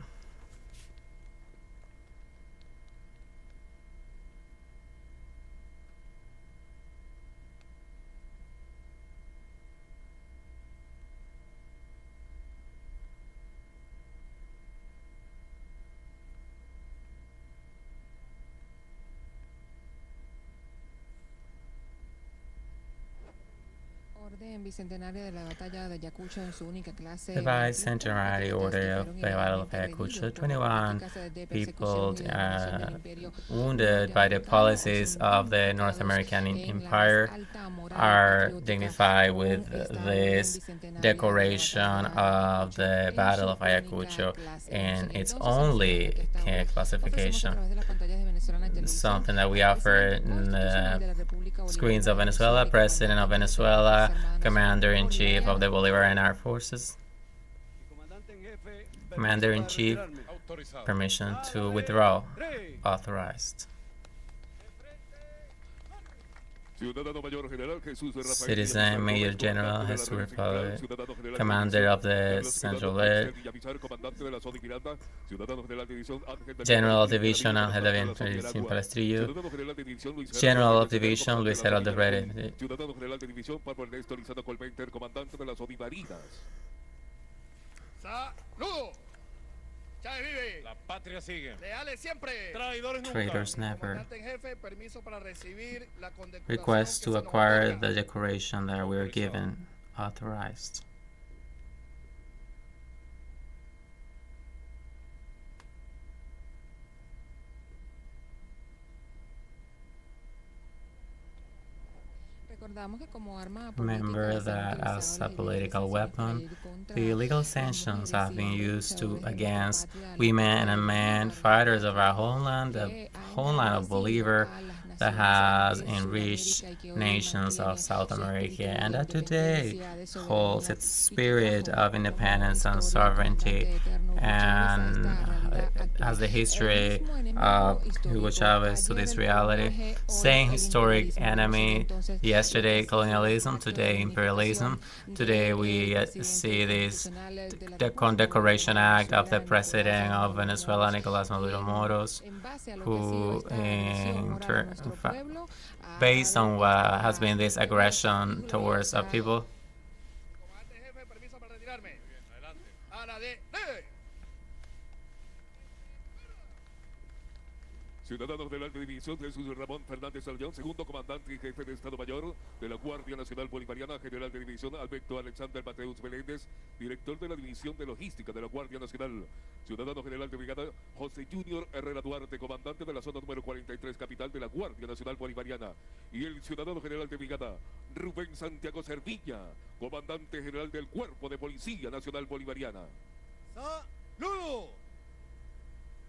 S3: The bicentenary order of the Battle of Ayacucho, 21 people wounded by the policies of the North American Empire are dignified with this decoration of the Battle of Ayacucho in its only classification. Something that we offer in the screens of Venezuela, President of Venezuela, Commander-in-Chief of the Bolivarian Armed Forces, Commander-in-Chief, permission to withdraw, authorized. Citizen Major General Jesus Republic, Commander of the Central Red, General of Division Ángel de Palestrillo, General of Division Luis Geraldo Pérez.
S6: La patria sigue. Leales siempre.
S3: Traitors never. Request to acquire the decoration that we are given, authorized. Remember that as a political weapon, the illegal sanctions have been used against women and men, fighters of our homeland, the homeland of Bolivar, that has enriched nations of South America, and that today holds its spirit of independence and sovereignty, and has the history of Hugo Chavez to this reality. Same historic enemy, yesterday colonialism, today imperialism. Today we see this Condecoration Act of the President of Venezuela, Nicolás Maduro, who based on what has been this aggression towards our people.
S2: Ciudadanos de la Alta División, Jesús Ramón Fernández Alllón, segundo comandante y jefe de Estado Mayor de la Guardia Nacional Bolivariana, general de división Alberto Alexander Mateus Meléndez, director de la División de Logística de la Guardia Nacional. Ciudadano general de brigada José Junior Herrera Duarte, comandante de la zona número 43, capital de la Guardia Nacional Bolivariana. Y el ciudadano general de brigada Rubén Santiago Servilla, comandante general del Cuerpo de Policía Nacional Bolivariana.
S15: ¡Saludos!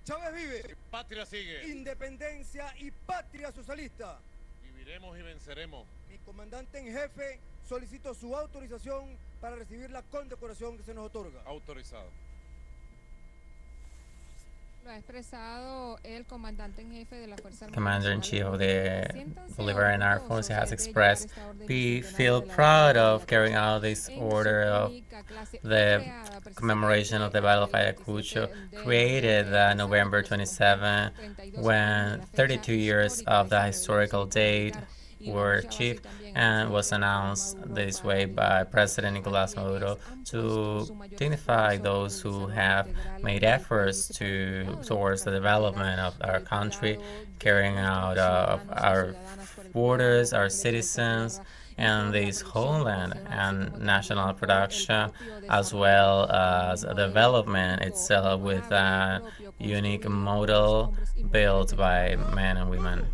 S15: Chávez vive.
S4: Patria sigue.
S15: Independencia y patria socialista.
S4: Viviremos y venceremos.
S15: Mi comandante en jefe solicito su autorización para recibir la condecoración que se nos otorga.
S4: Autorizado.
S10: Lo ha expresado el comandante en jefe de la Fuerza Armada.
S3: Commander-in-Chief of the Bolivarian Armed Forces has expressed, we feel proud of carrying out this order of the commemoration of the Battle of Ayacucho, created November 27, when 32 years of the historical date were achieved, and was announced this way by President Nicolás Maduro to dignify those who have made efforts towards the development of our country, carrying out our borders, our citizens, and this homeland and national production, as well as development itself with a unique model built by men and women.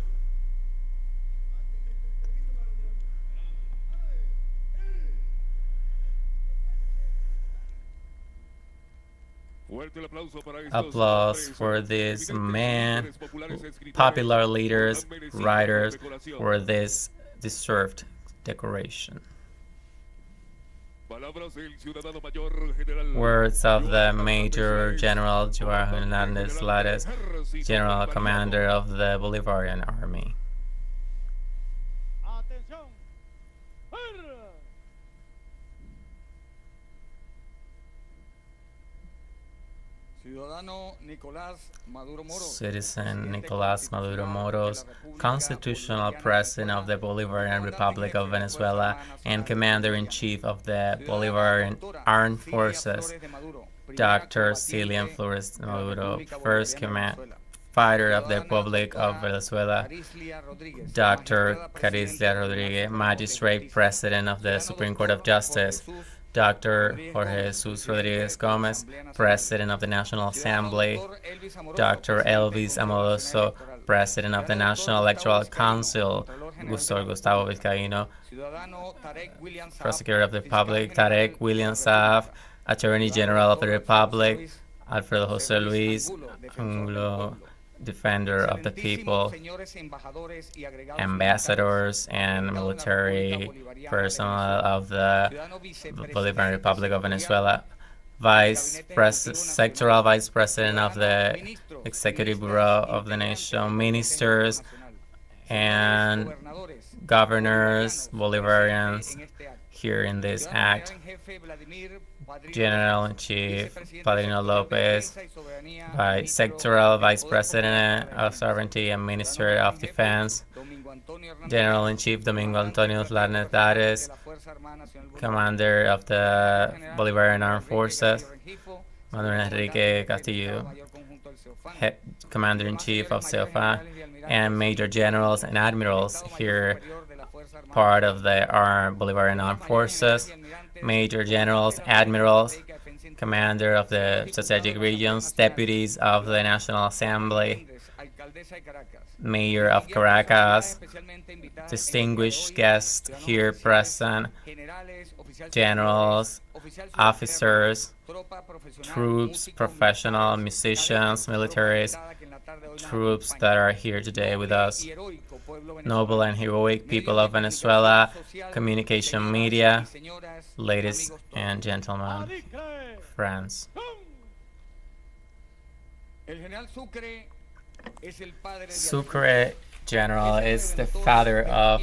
S3: Applause for these men, popular leaders, writers, for this deserved decoration. Words of the Major General Joao Hernández Lares, General Commander of the Bolivarian Army. Citizen Nicolás Maduro Moros, Constitutional President of the Bolivarian Republic of Venezuela and Commander-in-Chief of the Bolivarian Armed Forces, Dr. Cillian Flores Maduro, First Fighter of the Republic of Venezuela, Dr. Carislia Rodriguez, Magistrate President of the Supreme Court of Justice, Dr. Jorge Jesus Rodriguez Gomez, President of the National Assembly, Dr. Elvis Amoroso, President of the National Electoral Council, Gustavo Vizcaíno, Prosecutor of the Republic, Tarek William Saab, Attorney General of the Republic, Alfredo José Luis Angulo, Defender of the People, ambassadors and military personnel of the Bolivarian Republic of Venezuela, Sectoral Vice President of the Executive Bureau of the Nation, ministers and governors, Bolivarians here in this act, General-in-Chief Padrino Lopez, Sectoral Vice President of Sovereignty and Minister of Defense, General-in-Chief Domingo Antonio Larnetares, Commander of the Bolivarian Armed Forces, Manuel Enrique Castillo, Commander-in-Chief of CELFA, and Major Generals and Admirals here, part of the Bolivarian Armed Forces, Major Generals, Admirals, Commander of the Strategic Regions, Deputies of the National Assembly, Mayor of Caracas, distinguished guests here present, generals, officers, troops, professional musicians, militaries, troops that are here today with us, noble and heroic people of Venezuela, communication media, ladies and gentlemen, friends. Sucre General is the father of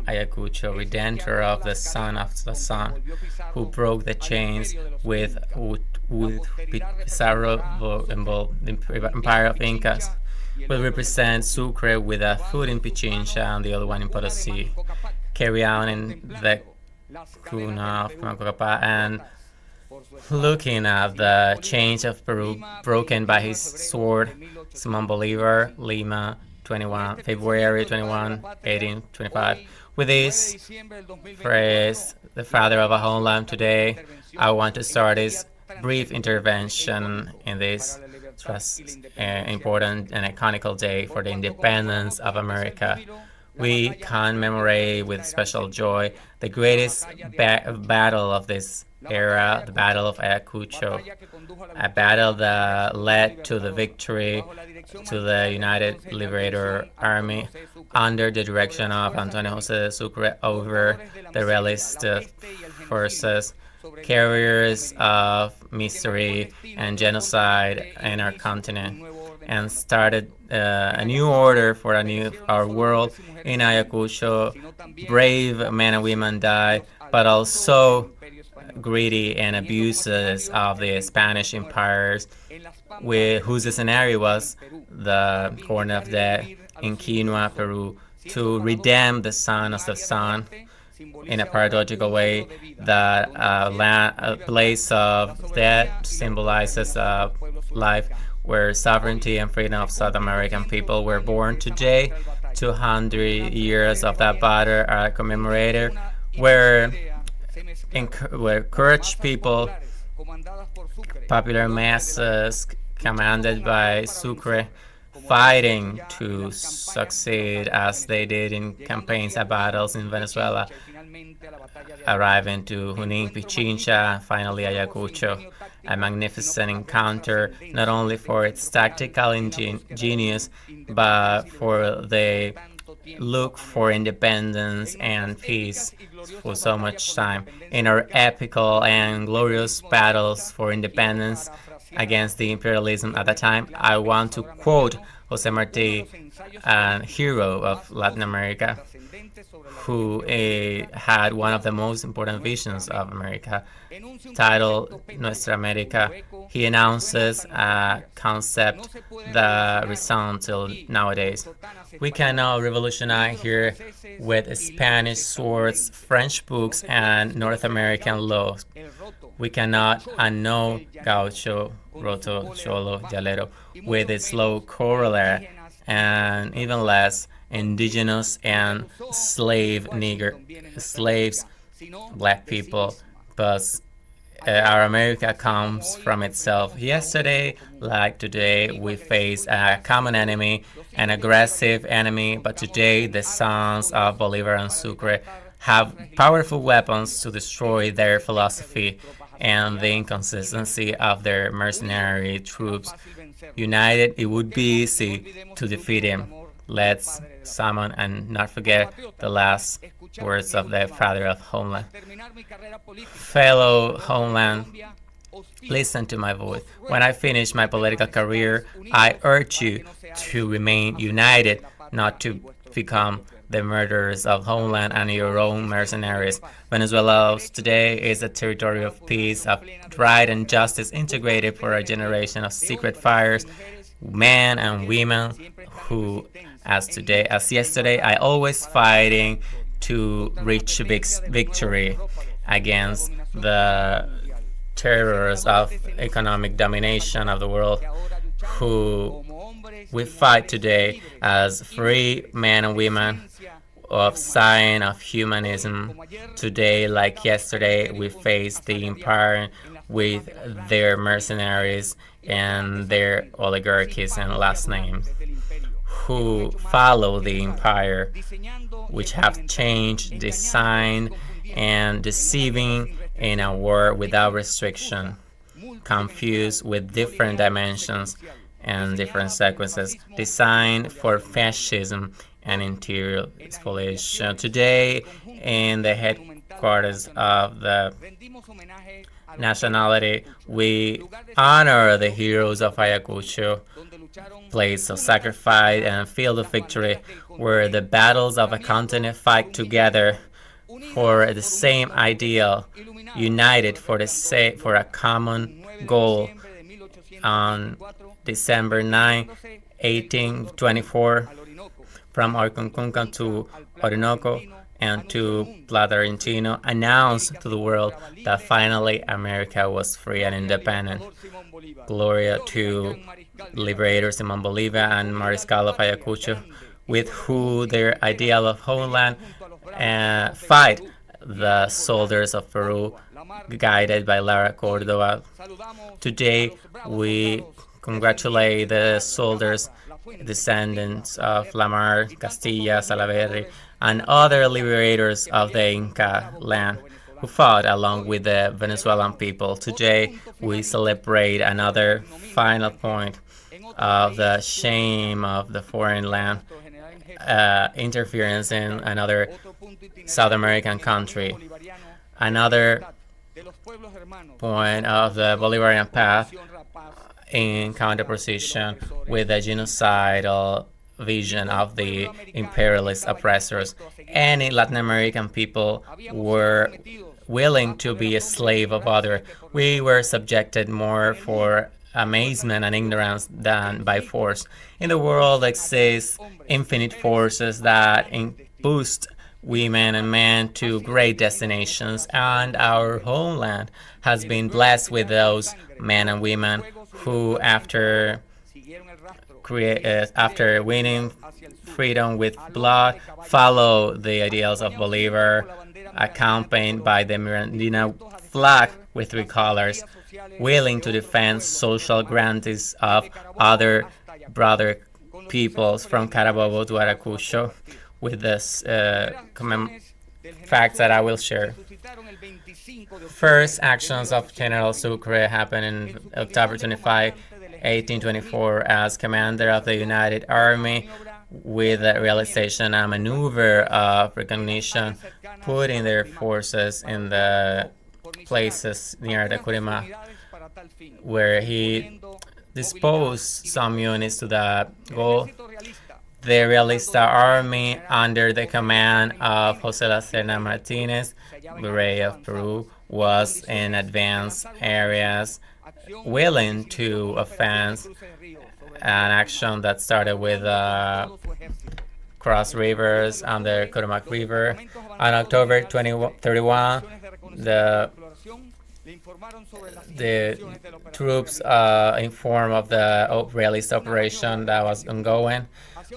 S3: Ayacucho, redemptor of the sun, who broke the chains with Pizarro, the empire of Incas. Will represent Sucre with a foot in Pichincha and the other one in Potosí. Carry on in the Cuna of Macocapa and looking at the chains of Peru broken by his sword, Simón Bolívar, Lima, February 21, 1825. With this phrase, the father of a homeland, today, I want to start this brief intervention in this important and iconic day for the independence of America. We commemorate with special joy the greatest battle of this era, the Battle of Ayacucho, a battle that led to the victory to the United Liberator Army under the direction of Antonio José de Sucre over the realist forces, carriers of misery and genocide in our continent, and started a new order for our world in Ayacucho. Brave men and women died, but also greedy and abuses of the Spanish empires, whose scenario was the Horn of Death in Quinoa, Peru, to redeem the son of the sun in a paradoxical way. That a place of death symbolizes life, where sovereignty and freedom of South American people were born today. 200 years of that battle are commemorated, where courage people, popular masses commanded by Sucre, fighting to succeed as they did in campaigns and battles in Venezuela, arriving to Junín, Pichincha, finally Ayacucho. A magnificent encounter, not only for its tactical genius, but for the look for independence and peace for so much time. In our epical and glorious battles for independence against the imperialism at that time, I want to quote José Martí, a hero of Latin America, who had one of the most important visions of America, titled Nuestra America. He announces a concept that resounds till nowadays. We cannot revolutionize here with Spanish swords, French books, and North American laws. We cannot annul Gaucho, Roto, Cholo, Llanero with its low corollary, and even less indigenous and slaves, black people, but our America comes from itself. Yesterday, like today, we face a common enemy, an aggressive enemy, but today the sons of Bolivar and Sucre have powerful weapons to destroy their philosophy and the inconsistency of their mercenary troops. United, it would be easy to defeat him. Let's summon and not forget the last words of the father of Homeland. Fellow Homeland, listen to my voice. When I finish my political career, I urge you to remain united, not to become the murderers of Homeland and your own mercenaries. Venezuela today is a territory of peace, of right and justice integrated for a generation of secret fires, men and women who, as yesterday, I always fighting to reach victory against the terrors of economic domination of the world, who we fight today as free men and women of sign of humanism. Today, like yesterday, we face the empire with their mercenaries and their oligarchies and last names, who follow the empire, which have changed, designed, and deceiving in a war without restriction, confused with different dimensions and different sequences, designed for fascism and interior spoliation. Today, in the headquarters of the nationality, we honor the heroes of Ayacucho, place of sacrifice and field of victory, where the battles of a continent fight together for the same ideal, united for a common goal. On December 9, 1824, from Ayacucho to Orinoco and to Plata Argentino, announced to the world that finally America was free and independent. Gloria to liberators Simón Bolívar and Mariscal of Ayacucho, with who their ideal of homeland fight the soldiers of Peru, guided by Lara Cordova. Today, we congratulate the soldiers, descendants of Lamar, Castilla, Salaverry, and other liberators of the Inca land who fought along with the Venezuelan people. Today, we celebrate another final point of the shame of the foreign land interference in another South American country. Another point of the Bolivarian path in counterposition with the genocidal vision of the imperialist oppressors. Any Latin American people were willing to be a slave of other. We were subjected more for amazement and ignorance than by force. In the world exist infinite forces that boost women and men to great destinations, and our homeland has been blessed with those men and women who, after winning freedom with blood, follow the ideals of Bolivar, accompanied by the Mirandina flag with three colors, willing to defend social grantees of other brother peoples from Carabobo to Ayacucho, with this facts that I will share. First actions of General Sucre happened in October 25, 1824, as commander of the United Army, with the realization and maneuver of recognition, putting their forces in the places near the Curima, where he disposed some units to that goal. The Realista army, under the command of José Lacerna Martinez, Virrey of Peru, was in advanced areas, willing to offense an action that started with cross rivers on the Cotomac River. On October 31, the troops informed of the realist operation that was ongoing,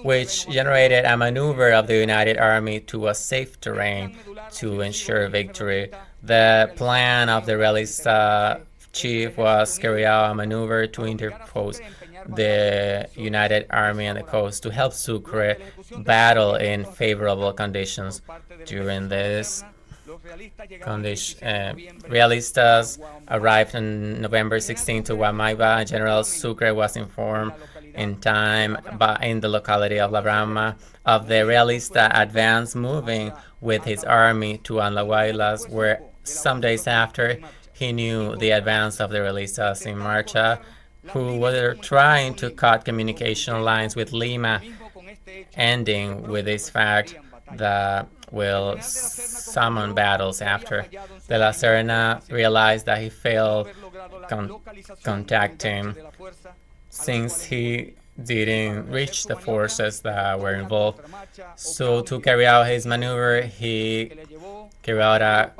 S3: which generated a maneuver of the United Army to a safe terrain to ensure victory. The plan of the realist chief was carry out a maneuver to interpose the United Army on the coast to help Sucre battle in favorable conditions. During this Realistas arrived on November 16 to Guamayba. General Sucre was informed in time in the locality of La Brama of the Realista advance, moving with his army to Anlahuaylas, where some days after he knew the advance of the Realistas in Marcha, who were trying to cut communication lines with Lima, ending with this fact that will summon battles after. De la Serna realized that he failed contacting since he didn't reach the forces that were involved. So to carry out his maneuver, he carried out an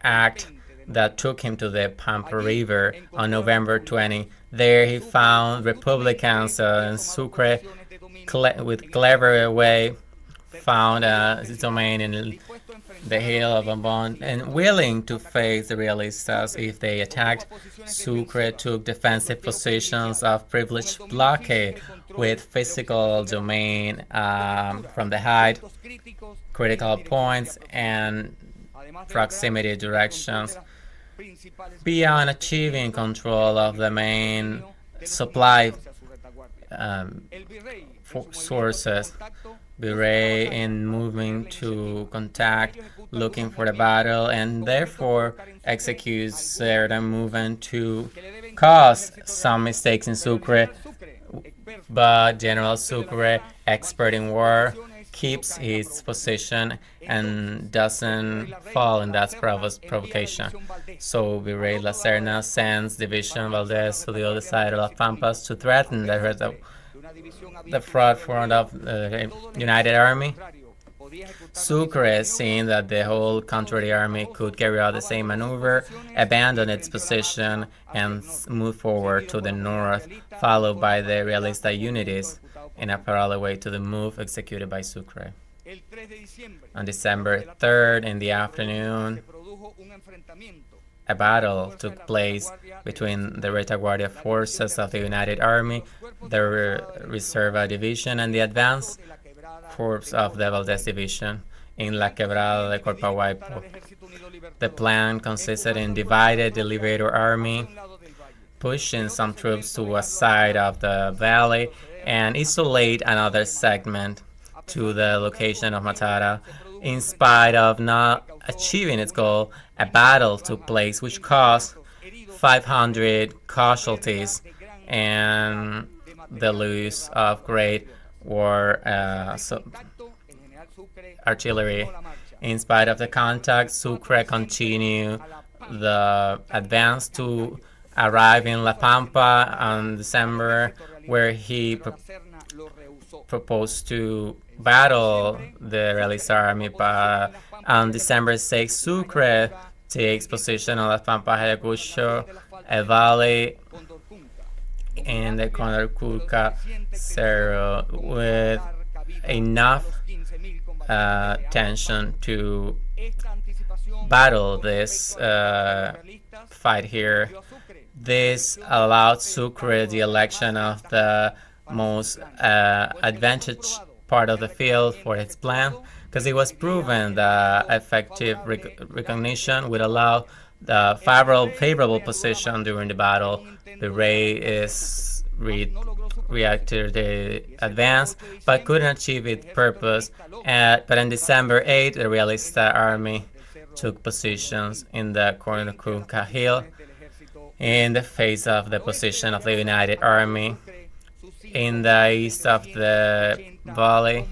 S3: act that took him to the Pampa River on November 20. There he found Republicans in Sucre with clever way found his domain in the hill of Bombón and willing to face the realistas if they attacked. Sucre took defensive positions of privileged blockade with physical domain from the height, critical points, and proximity directions. Beyond achieving control of the main supply sources, Virrey in moving to contact, looking for the battle, and therefore executes certain movement to cause some mistakes in Sucre. But General Sucre, expert in war, keeps his position and doesn't fall in that provocation. So Virrey La Serna sends Division Valdez to the other side of Las Pampas to threaten the front of the United Army. Sucre, seeing that the whole contrary army could carry out the same maneuver, abandoned its position and moved forward to the north, followed by the Realista unities in a parallel way to the move executed by Sucre. On December 3rd in the afternoon, a battle took place between the retaguardia forces of the United Army, the Reserva Division, and the advance corps of the Valdez Division in La Quebrada de Corpahuaypo. The plan consisted in divided the Liberator Army, pushing some troops to a side of the valley, and isolate another segment to the location of Matara. In spite of not achieving its goal, a battle took place which caused 500 casualties and the loss of great war artillery. In spite of the contact, Sucre continued the advance to arrive in La Pampa on December, where he proposed to battle the Realista army. But on December 6, Sucre takes position on La Pampa, Ayacucho, a valley in the Condorculca Cerro with enough tension to battle this fight here. This allowed Sucre the election of the most advantaged part of the field for its plan, because it was proven that effective recognition would allow the favorable position during the battle. The Ray is reacted the advance, but couldn't achieve its purpose. But on December 8, the Realista army took positions in the Cornucunca Hill in the face of the position of the United Army. In the east of the valley,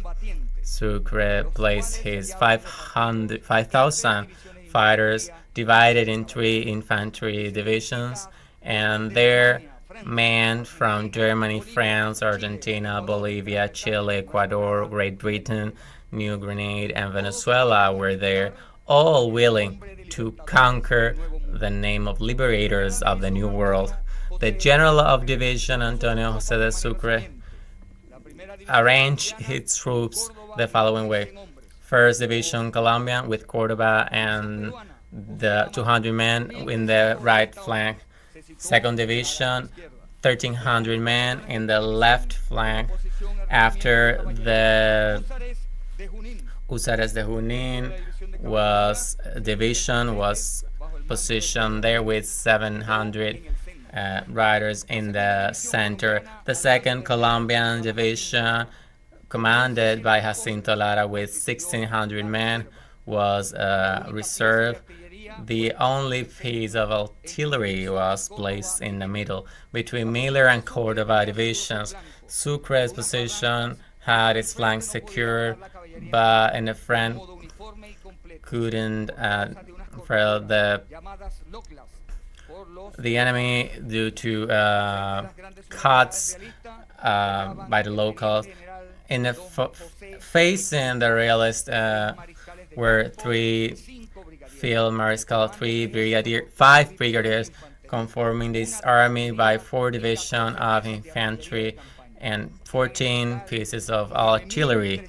S3: Sucre placed his 5,000 fighters divided in 3 infantry divisions, and their men from Germany, France, Argentina, Bolivia, Chile, Ecuador, Great Britain, New Grenada, and Venezuela were there, all willing to conquer the name of liberators of the New World. The General of Division, Antonio José de Sucre, arranged his troops the following way. 1st Division Colombian with Cordoba and the 200 men in the right flank. 2nd Division, 1,300 men in the left flank. After the Húsares de Junín division was positioned there with 700 riders in the center. The 2nd Colombian Division, commanded by Jacinto Lara with 1,600 men, was reserved. The only piece of artillery was placed in the middle between Miller and Cordova divisions. Sucre's position had its flanks secured, but in the front couldn't for the enemy due to cuts by the locals. In the facing the Royalists were 3 field marshals, 5 brigadiers, conforming this army by 4 divisions of infantry and 14 pieces of artillery.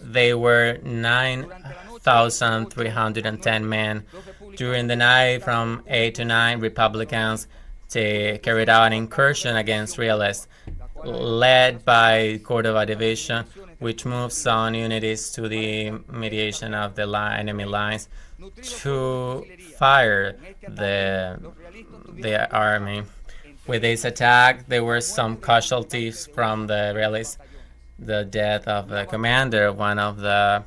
S3: They were 9,000 1,310 men. During the night, from 8 to 9, Republicans carried out an incursion against realists, led by Cordova Division, which moved some units to the mediation of the enemy lines to fire the army. With this attack, there were some casualties from the realists. The death of the commander of one of the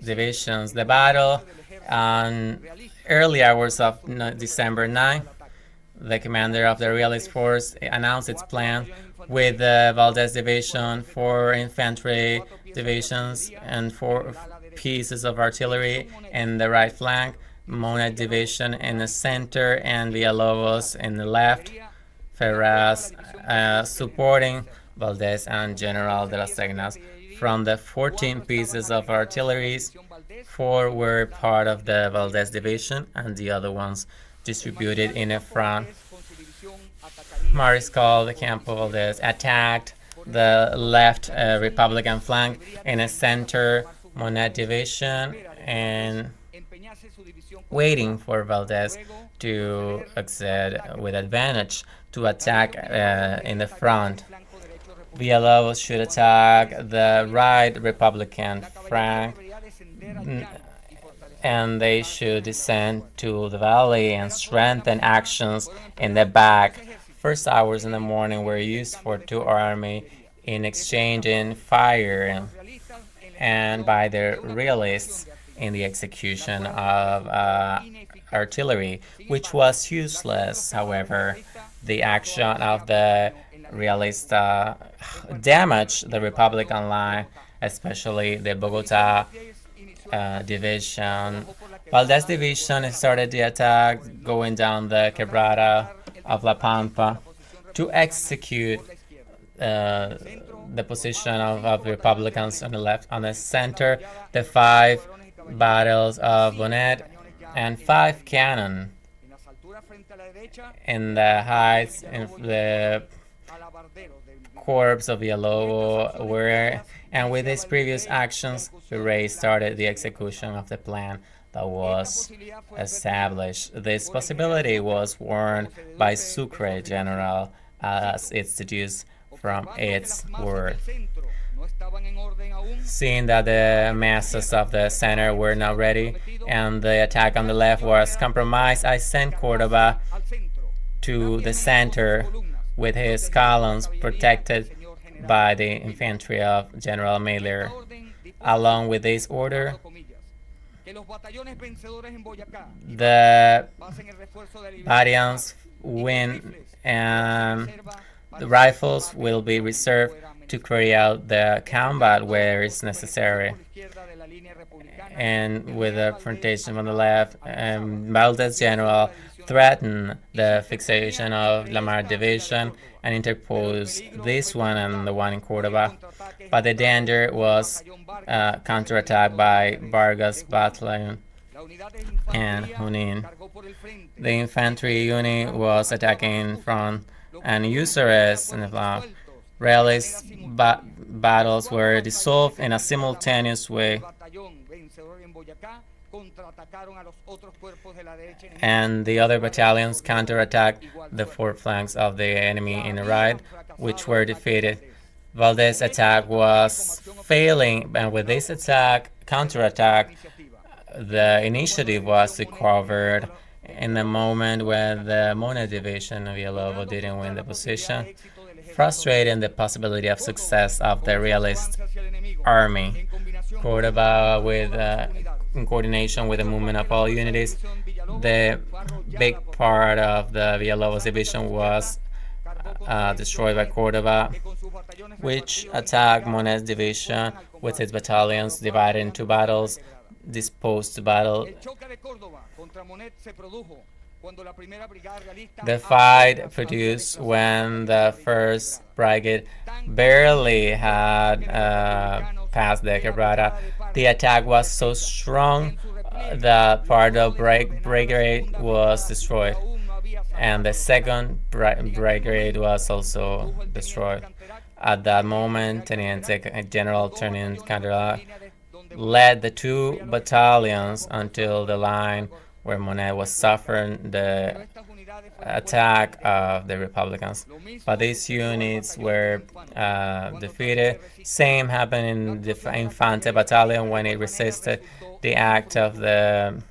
S3: divisions. The battle on early hours of December 9, the commander of the realist force announced its plan with the Valdez Division, 4 infantry divisions, and 4 pieces of artillery in the right flank, Monet Division in the center, and Villalobos in the left, Ferraz supporting Valdez and General de las Segnas. From the 14 pieces of artillery, 4 were part of the Valdez Division, and the other ones distributed in the front. Mariscal de Campo Valdez attacked the left Republican flank in the center, Monet Division, and waiting for Valdez to exit with advantage to attack in the front. Villalobos should attack the right Republican flank, and they should descend to the valley and strengthen actions in the back. First hours in the morning were used for two army in exchanging fire and by the realists in the execution of artillery, which was useless. However, the action of the realists damaged the Republican line, especially the Bogota division. Valdez division started the attack going down the quebrada of La Pampa to execute the position of Republicans on the left. On the center, the 5 battles of Bonet and 5 cannon in the heights in the corps of Villalobos were, and with his previous actions, Ferrey started the execution of the plan that was established. This possibility was warned by Sucre General as it's deduced from its word. Seeing that the masses of the center were not ready and the attack on the left was compromised, I sent Cordova to the center with his columns protected by the infantry of General Miller. Along with this order, the battalions win and the rifles will be reserved to carry out the combat where it's necessary. And with the confrontation on the left, Valdez General threatened the fixation of Lamar Division and interposed this one and the one in Cordova. But the danger was counterattacked by Vargas Battalion and Junin. The infantry unit was attacking in front and USRS in the flank. Realist battles were dissolved in a simultaneous way, and the other battalions counterattacked the 4 flanks of the enemy in the right, which were defeated. Valdez's attack was failing, and with this counterattack, the initiative was recovered in the moment when the Mona Division of Villalobos didn't win the position, frustrating the possibility of success of the realist army. Cordova, in coordination with the movement of all units, the big part of the Villalobos division was destroyed by Cordova, which attacked Monet's division with its battalions divided into battles, disposed to battle. The fight produced when the first brigade barely had passed the quebrada. The attack was so strong that part of brigade was destroyed, and the second brigade was also destroyed. At that moment, Teniente General Teniente Candela led the 2 battalions until the line where Monet was suffering the attack of the Republicans. But these units were defeated. Same happened in the Infante battalion when it resisted the act of the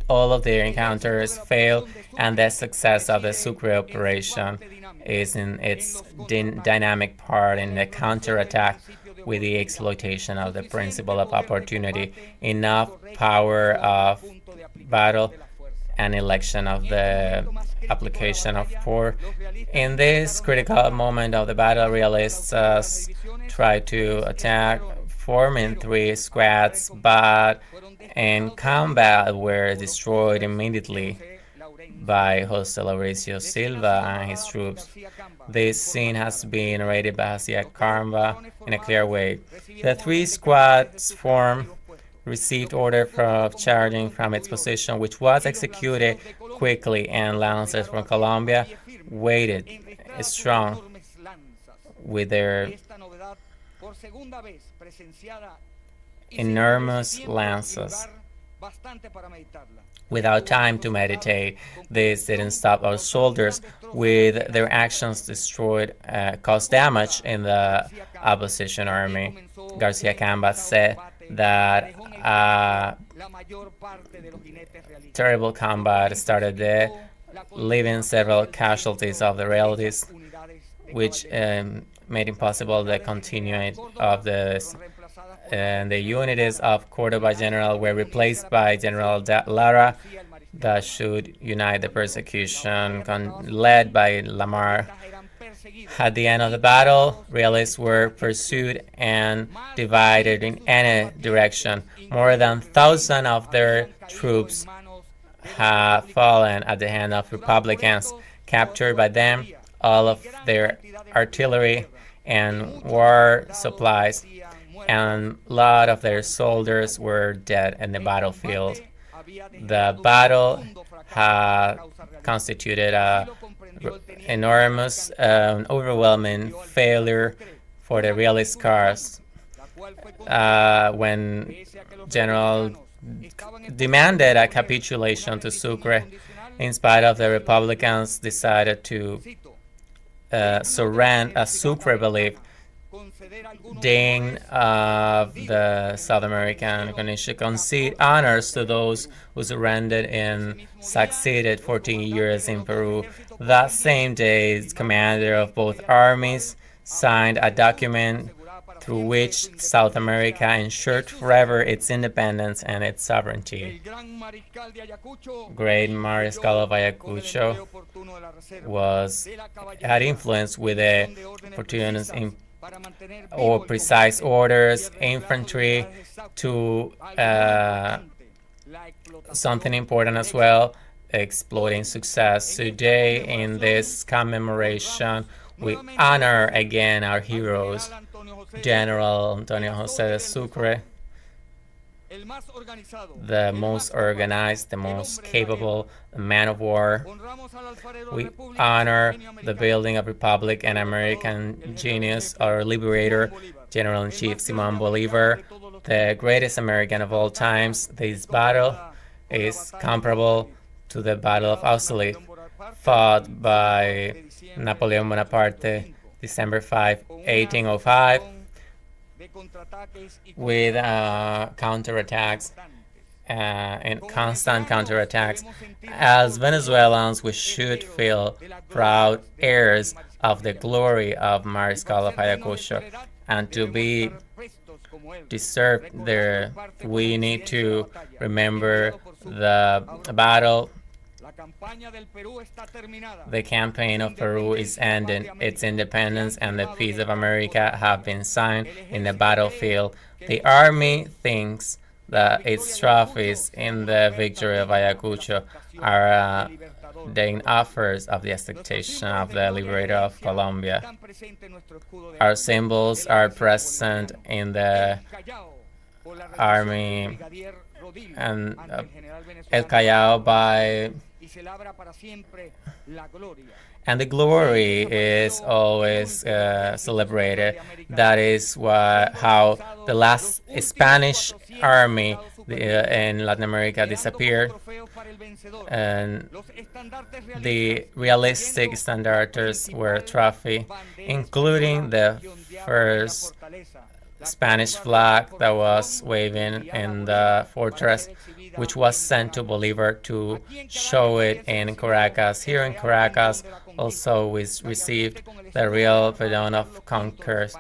S3: all of their encounters failed, and the success of the Sucre operation is in its dynamic part in the counterattack with the exploitation of the principle of opportunity, enough power of battle, and election of the application of force. In this critical moment of the battle, realists tried to attack, forming 3 squads, but in combat were destroyed immediately by José Lauricio Silva and his troops. This scene has been narrated by Garcia Camba in a clear way. The 3 squads formed received order of charging from its position, which was executed quickly, and lancers from Colombia waited strong with their enormous lances. Without time to meditate, this didn't stop our soldiers. With their actions destroyed, caused damage in the opposition army. Garcia Camba said that terrible combat started there, leaving several casualties of the realities, which made impossible the continuing of this. And the unities of Cordoba General were replaced by General Lara that should unite the persecution, led by Lamar. At the end of the battle, realists were pursued and divided in any direction. More than 1,000 of their troops have fallen at the hand of Republicans, captured by them all of their artillery and war supplies, and a lot of their soldiers were dead in the battlefield. The battle had constituted an enormous, overwhelming failure for the realist cause. When General demanded a capitulation to Sucre, in spite of the Republicans decided to surrender, as Sucre believed, deign of the South American Commission concede honors to those who surrendered and succeeded 14 years in Peru. That same day, the commander of both armies signed a document through which South America ensured forever its independence and its sovereignty. Great Mariscal of Ayacucho had influence with the opportunities or precise orders, infantry, to something important as well, exploiting success. Today, in this commemoration, we honor again our heroes, General Antonio José de Sucre, the most organized, the most capable man of war. We honor the building of Republic and American genius, our liberator, General-in-Chief Simón Bolívar, the greatest American of all times. This battle is comparable to the Battle of Austerlitz, fought by Napoleon Bonaparte, December 5, 1805, with counterattacks and constant counterattacks. As Venezuelans, we should feel proud heirs of the glory of Mariscal of Ayacucho, and to be deserved there, we need to remember the battle. The campaign of Peru is ended. Its independence and the peace of America have been signed in the battlefield. The army thinks that its trophies in the victory of Ayacucho are the offers of the expectation of the liberator of Colombia. Our symbols are present in the army and El Callao by And the glory is always celebrated. That is how the last Spanish army in Latin America disappeared. And the realistic standards were a trophy, including the first Spanish flag that was waving in the fortress, which was sent to Bolivar to show it in Caracas. Here in Caracas, also we received the real pardon of conquerors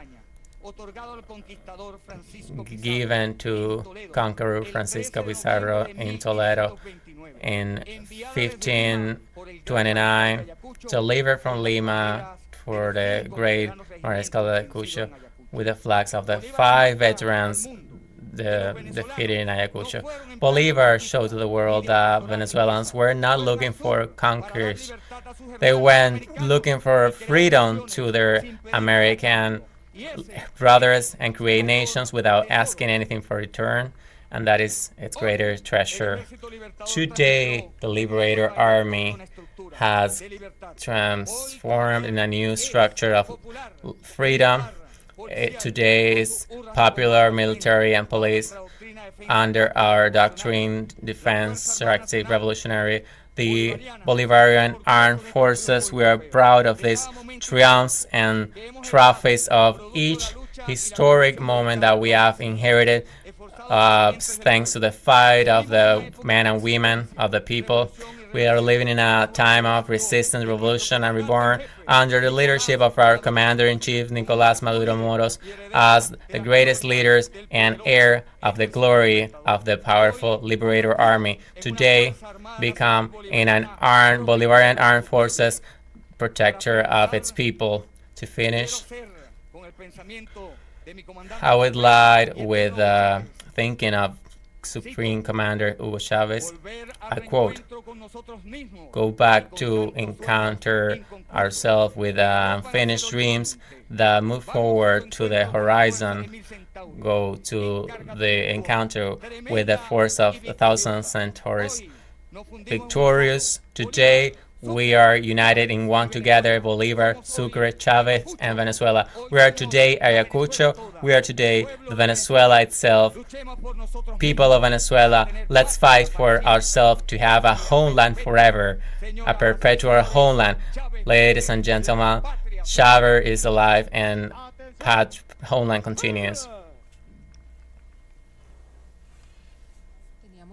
S3: given to Conqueror Francisco Pizarro in Toledo in 1529, delivered from Lima for the great Mariscal de Ayacucho with the flags of the 5 veterans defeated in Ayacucho. Bolivar showed to the world that Venezuelans were not looking for conquest. They went looking for freedom to their American brothers and create nations without asking anything for return, and that is its greater treasure. Today, the Liberator Army has transformed in a new structure of freedom. Today is popular military and police under our doctrine, defense, strategic, revolutionary. The Bolivarian armed forces, we are proud of these triumphs and trophies of each historic moment that we have inherited, thanks to the fight of the men and women of the people. We are living in a time of resistance, revolution, and reborn under the leadership of our Commander-in-Chief, Nicolás Maduro Moros, as the greatest leaders and heir of the glory of the powerful Liberator Army. Today, become in an armed Bolivarian armed forces protector of its people. To finish, I would like with thinking of Supreme Commander Hugo Chavez. I quote, "Go back to encounter ourselves with unfinished dreams that move forward to the horizon. Go to the encounter with the force of 1,000 centaurs. Victorious today, we are united in one together, Bolivar, Sucre, Chavez, and Venezuela. We are today Ayacucho. We are today Venezuela itself. People of Venezuela, let's fight for ourselves to have a homeland forever, a perpetual homeland. Ladies and gentlemen, Chavez is alive and homeland continues."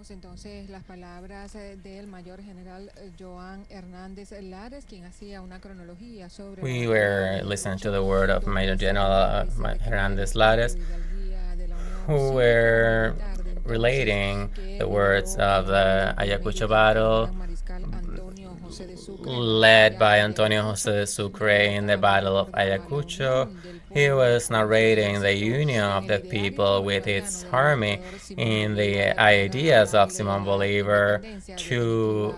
S10: Entonces las palabras del mayor general Joan Hernández Lares, quien hacía una cronología sobre.
S3: We were listening to the word of Major General Hernández Lares, who were relating the words of the Ayacucho battle, led by Antonio José de Sucre in the Battle of Ayacucho. He was narrating the union of the people with its army in the ideas of Simón Bolívar to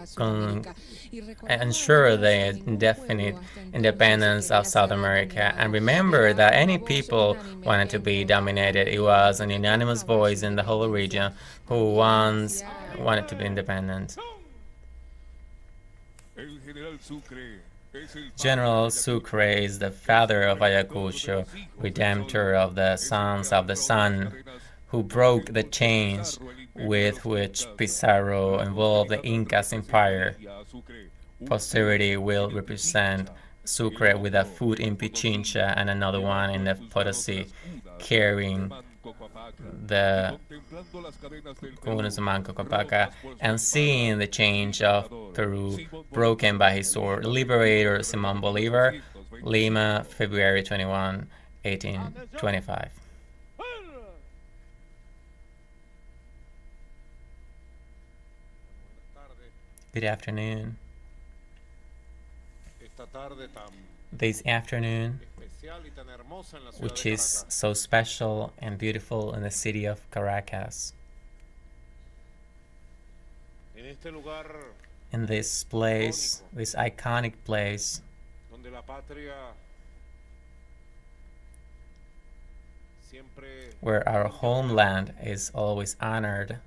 S3: ensure the indefinite independence of South America. And remember that any people wanted to be dominated. It was an unanimous voice in the whole region who once wanted to be independent. General Sucre is the father of Ayacucho, redemptor of the sons of the sun, who broke the chains with which Pizarro involved the Inca's empire. Posterity will represent Sucre with a foot in Pichincha and another one in the Potosí, carrying the Manco Capaca, and seeing the change of Peru broken by his sword. Liberator Simón Bolívar, Lima, February 21, 1825. Good afternoon. This afternoon, which is so special and beautiful in the city of Caracas. In this place, this iconic place, where our homeland is always honored,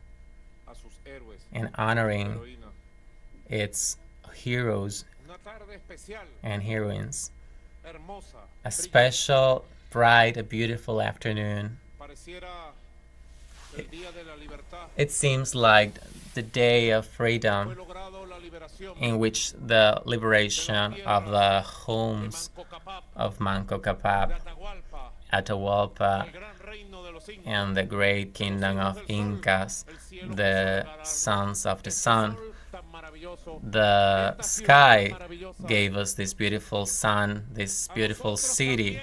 S3: and honoring its heroes and heroines. A special, bright, beautiful afternoon. It seems like the day of freedom in which the liberation of the homes of Manco Cápac, Atahualpa, and the great kingdom of Incas, the sons of the sun. The sky gave us this beautiful sun, this beautiful city,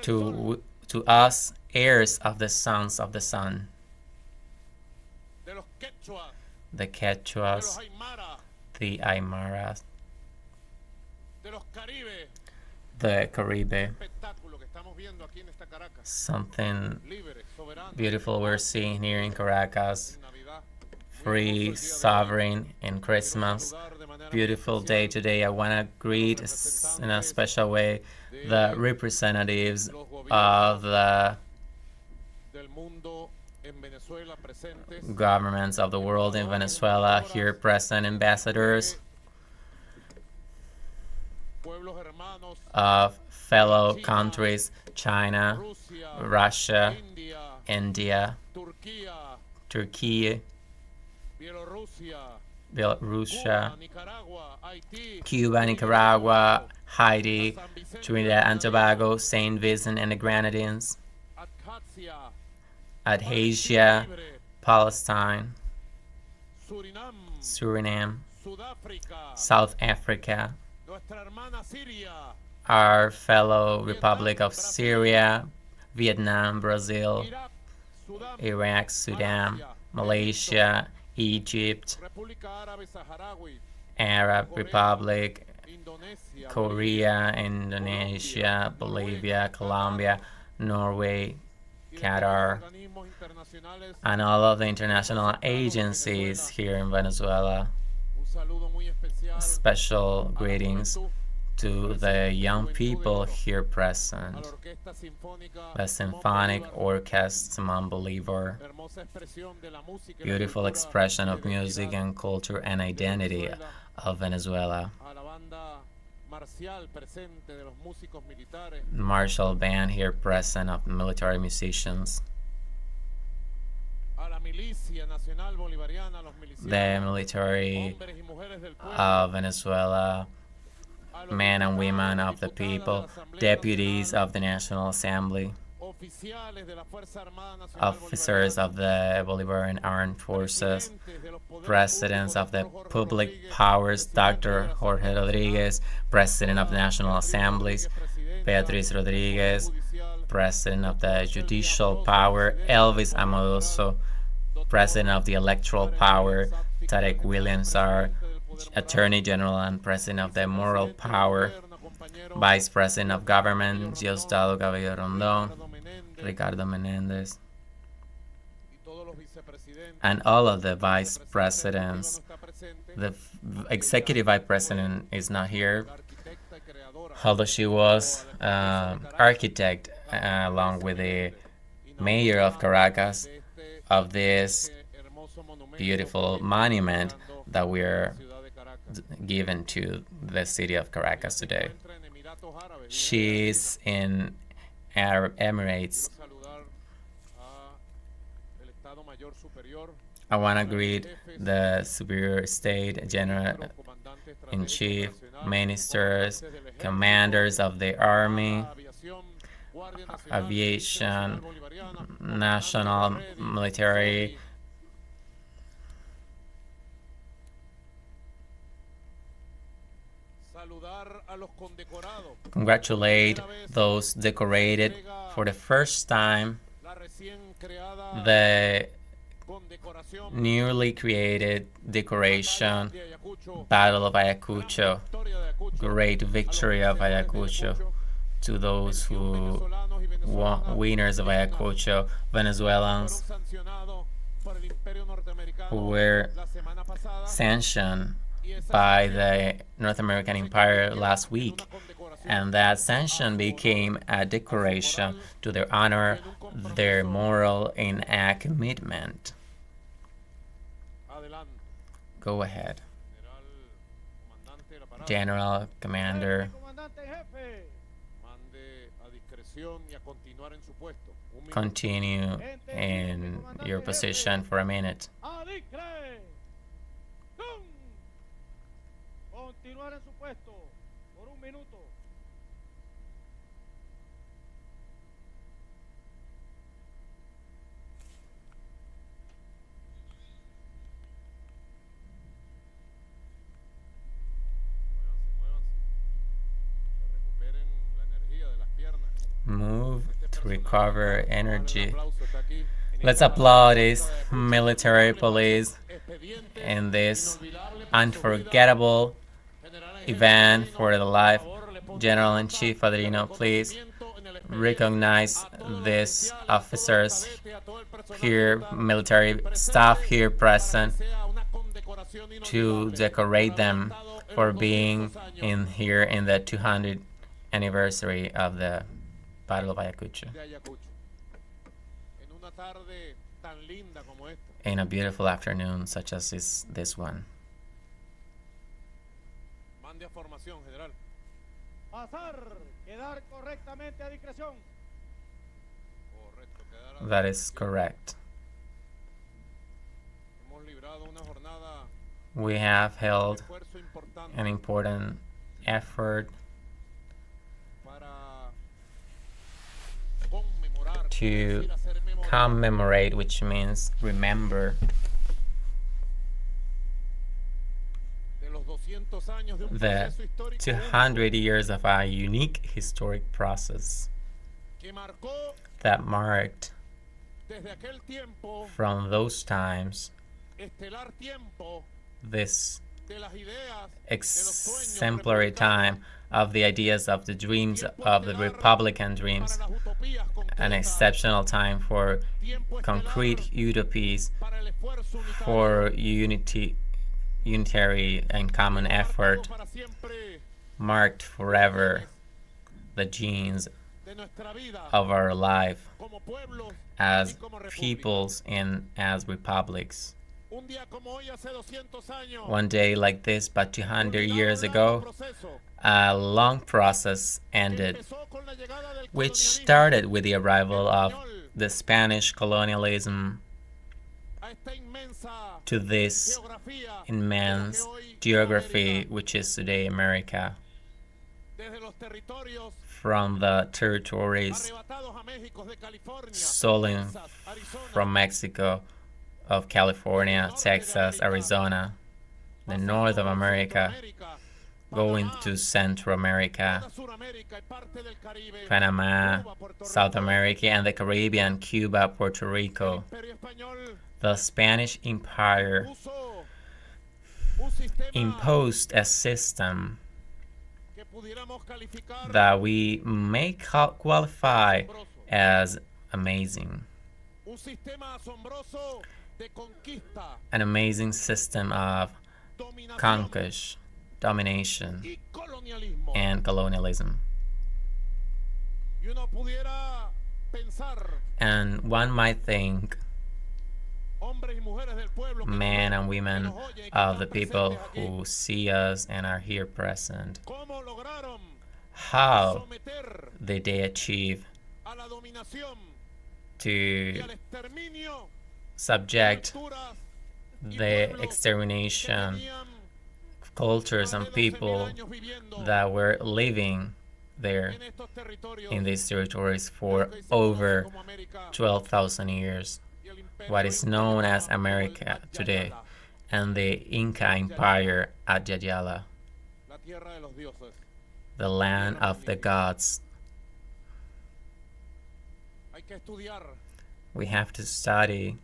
S3: to us, heirs of the sons of the sun. The Quechuas, the Aymaras, the Caribe. Something beautiful we're seeing here in Caracas. Free, sovereign, in Christmas. Beautiful day today. I want to greet in a special way the representatives of the governments of the world in Venezuela, here present ambassadors of fellow countries, China, Russia, India, Turkey, Belarus, Cuba, Nicaragua, Haiti, Trinidad and Tobago, Saint Vincent and the Grenadines, Abkhazia, Palestine, Suriname, South Africa, our fellow Republic of Syria, Vietnam, Brazil, Iraq, Sudan, Malaysia, Egypt, Arab Republic, Korea, Indonesia, Bolivia, Colombia, Norway, Qatar, and all of the international agencies here in Venezuela. Special greetings to the young people here present, the Symphonic Orchestra Simon Bolivar, beautiful expression of music and culture and identity of Venezuela. Martial band here present of military musicians. The military of Venezuela, men and women of the people, deputies of the National Assembly, officers of the Bolivarian Armed Forces, presidents of the public powers, Dr. Jorge Rodriguez, president of the National Assemblies, Beatriz Rodriguez, president of the judicial power, Elvis Amodoso, president of the electoral power, Tarek Williams, our Attorney General and President of the Moral Power, Vice President of Government, Diosdado Cabello Rondon, Ricardo Menendez, and all of the Vice Presidents. The Executive Vice President is not here, although she was architect along with the Mayor of Caracas of this beautiful monument that we're given to the city of Caracas today. She's in Arab Emirates. I want to greet the Superior State General-in-Chief, ministers, commanders of the Army, Aviation, National Military, congratulate those decorated for the first time, the newly created decoration, Battle of Ayacucho, great victory of Ayacucho. To those who winners of Ayacucho, Venezuelans who were sanctioned by the North American Empire last week, and that sanction became a decoration to their honor, their moral and a commitment. Go ahead. General, Commander,
S4: Mande a discreción y a continuar en su puesto. Un minuto.
S3: continue in your position for a minute.
S1: Continuar en su puesto por un minuto.
S3: Move to recover energy. Let's applaud this military police in this unforgettable event for the life. General-in-Chief Padrino, please recognize these officers here, military staff here present, to decorate them for being in here in the 200th anniversary of the Battle of Ayacucho. In a beautiful afternoon such as this one.
S4: Mande a formación, general.
S1: Pasar, quedar correctamente a discreción.
S4: Correcto, quedar a
S3: That is correct.
S4: Hemos librado una jornada
S3: We have held
S4: esfuerzo importante
S3: an important effort
S4: para conmemorar,
S3: to
S4: decir, hacer memoria
S3: commemorate, which means remember,
S4: de los 200 años de un
S3: the
S4: proceso histórico
S3: 200 years of a unique historic process
S4: que marcó
S3: that marked
S4: desde aquel tiempo
S3: from those times
S4: estelar tiempo
S3: this
S4: de las ideas
S3: exemplary time of the ideas of the dreams of the Republican dreams, an exceptional time for concrete utopias, for unitary and common effort, marked forever the genes of our life as peoples and as republics. One day like this, but 200 years ago, a long process ended, which started with the arrival of the Spanish colonialism to this immense geography, which is today America, from the territories stolen from Mexico, of California, Texas, Arizona, the north of America, going to Central America, Panama, South America, and the Caribbean, Cuba, Puerto Rico. The Spanish Empire imposed a system that we may qualify as amazing. An amazing system of conquest, domination, and colonialism. And one might think men and women of the people who see us and are here present, how did they achieve to subject the extermination cultures and people that were living there in these territories for over 12,000 years, what is known as America today, and the Inca Empire at Yayala, the land of the gods. We have to study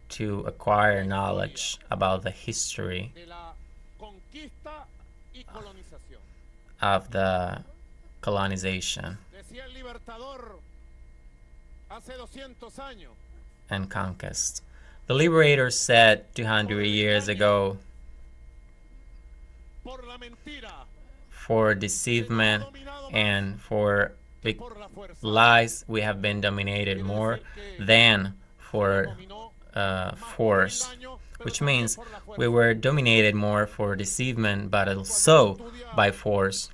S3: to acquire knowledge about the history of the colonization and conquest. The liberator said 200 years ago, for deceivement and for big lies, we have been dominated more than for force. which means we were dominated more for deceivement, but also by force.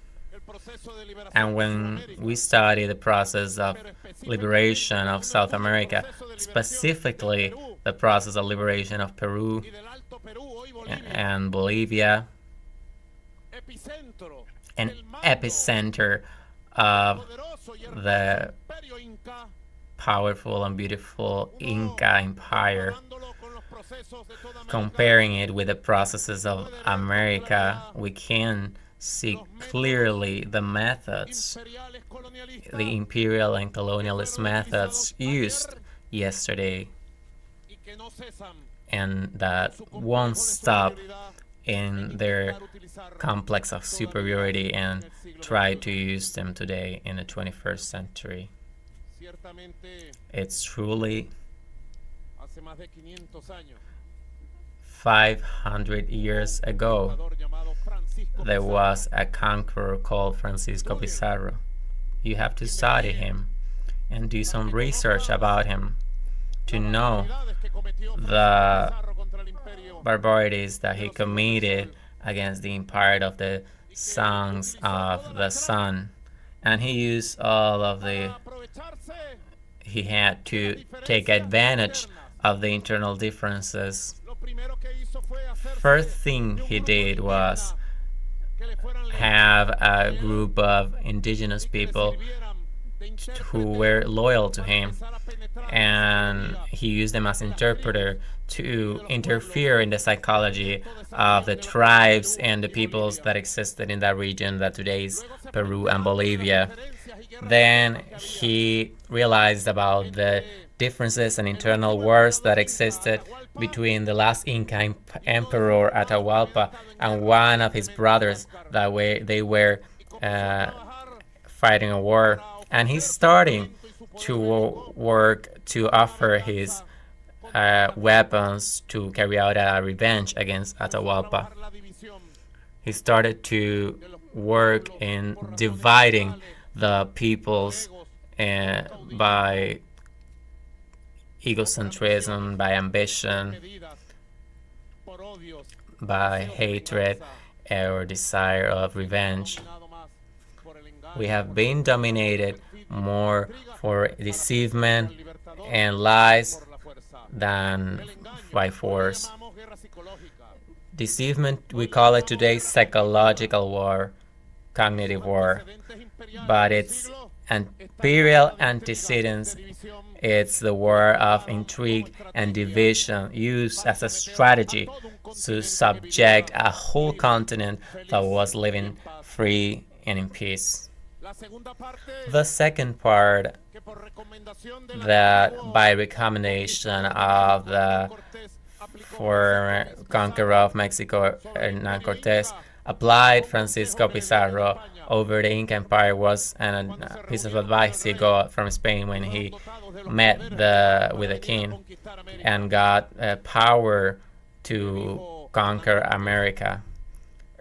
S3: And when we study the process of liberation of South America, specifically the process of liberation of Peru and Bolivia, an epicenter of the powerful and beautiful Inca Empire, comparing it with the processes of America, we can see clearly the methods, the imperial and colonialist methods used yesterday, and that won't stop in their complex of superiority and try to use them today in the 21st century. It's truly 500 years ago, there was a conqueror called Francisco Pizarro. You have to study him and do some research about him to know the barbarities that he committed against the empire of the sons of the sun. And he used all of he had to take advantage of the internal differences. First thing he did was have a group of indigenous people who were loyal to him, and he used them as interpreter to interfere in the psychology of the tribes and the peoples that existed in that region that today is Peru and Bolivia. Then he realized about the differences and internal wars that existed between the last Inca emperor Atahualpa and one of his brothers that they were fighting a war. And he's starting to work to offer his weapons to carry out a revenge against Atahualpa. He started to work in dividing the peoples by egocentrism, by ambition, by hatred or desire of revenge. We have been dominated more for deceivement and lies than by force. Deceivement, we call it today psychological war, cognitive war, but it's imperial antecedents. It's the war of intrigue and division used as a strategy to subject a whole continent that was living free and in peace. The second part, that by recommendation of the former conqueror of Mexico, Hernán Cortés, applied Francisco Pizarro over the Inca Empire, was a piece of advice he got from Spain when he met with the king and got power to conquer America.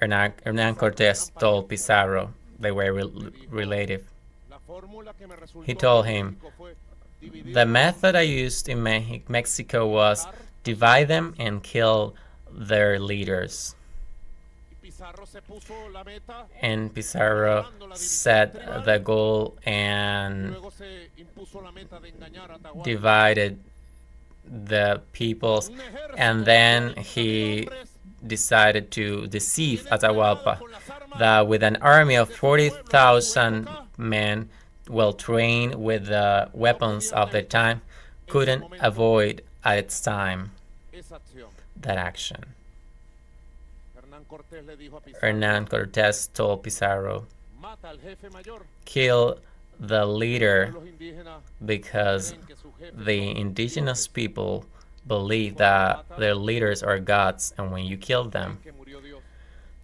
S3: Hernán Cortés told Pizarro, they were relative. He told him, the method I used in Mexico was divide them and kill their leaders. And Pizarro set the goal and divided the peoples, and then he decided to deceive Atahualpa, that with an army of 40,000 men, well trained with the weapons of the time, couldn't avoid at its time that action. Hernán Cortés told Pizarro, kill the leader, because the indigenous people believe that their leaders are gods, and when you kill them,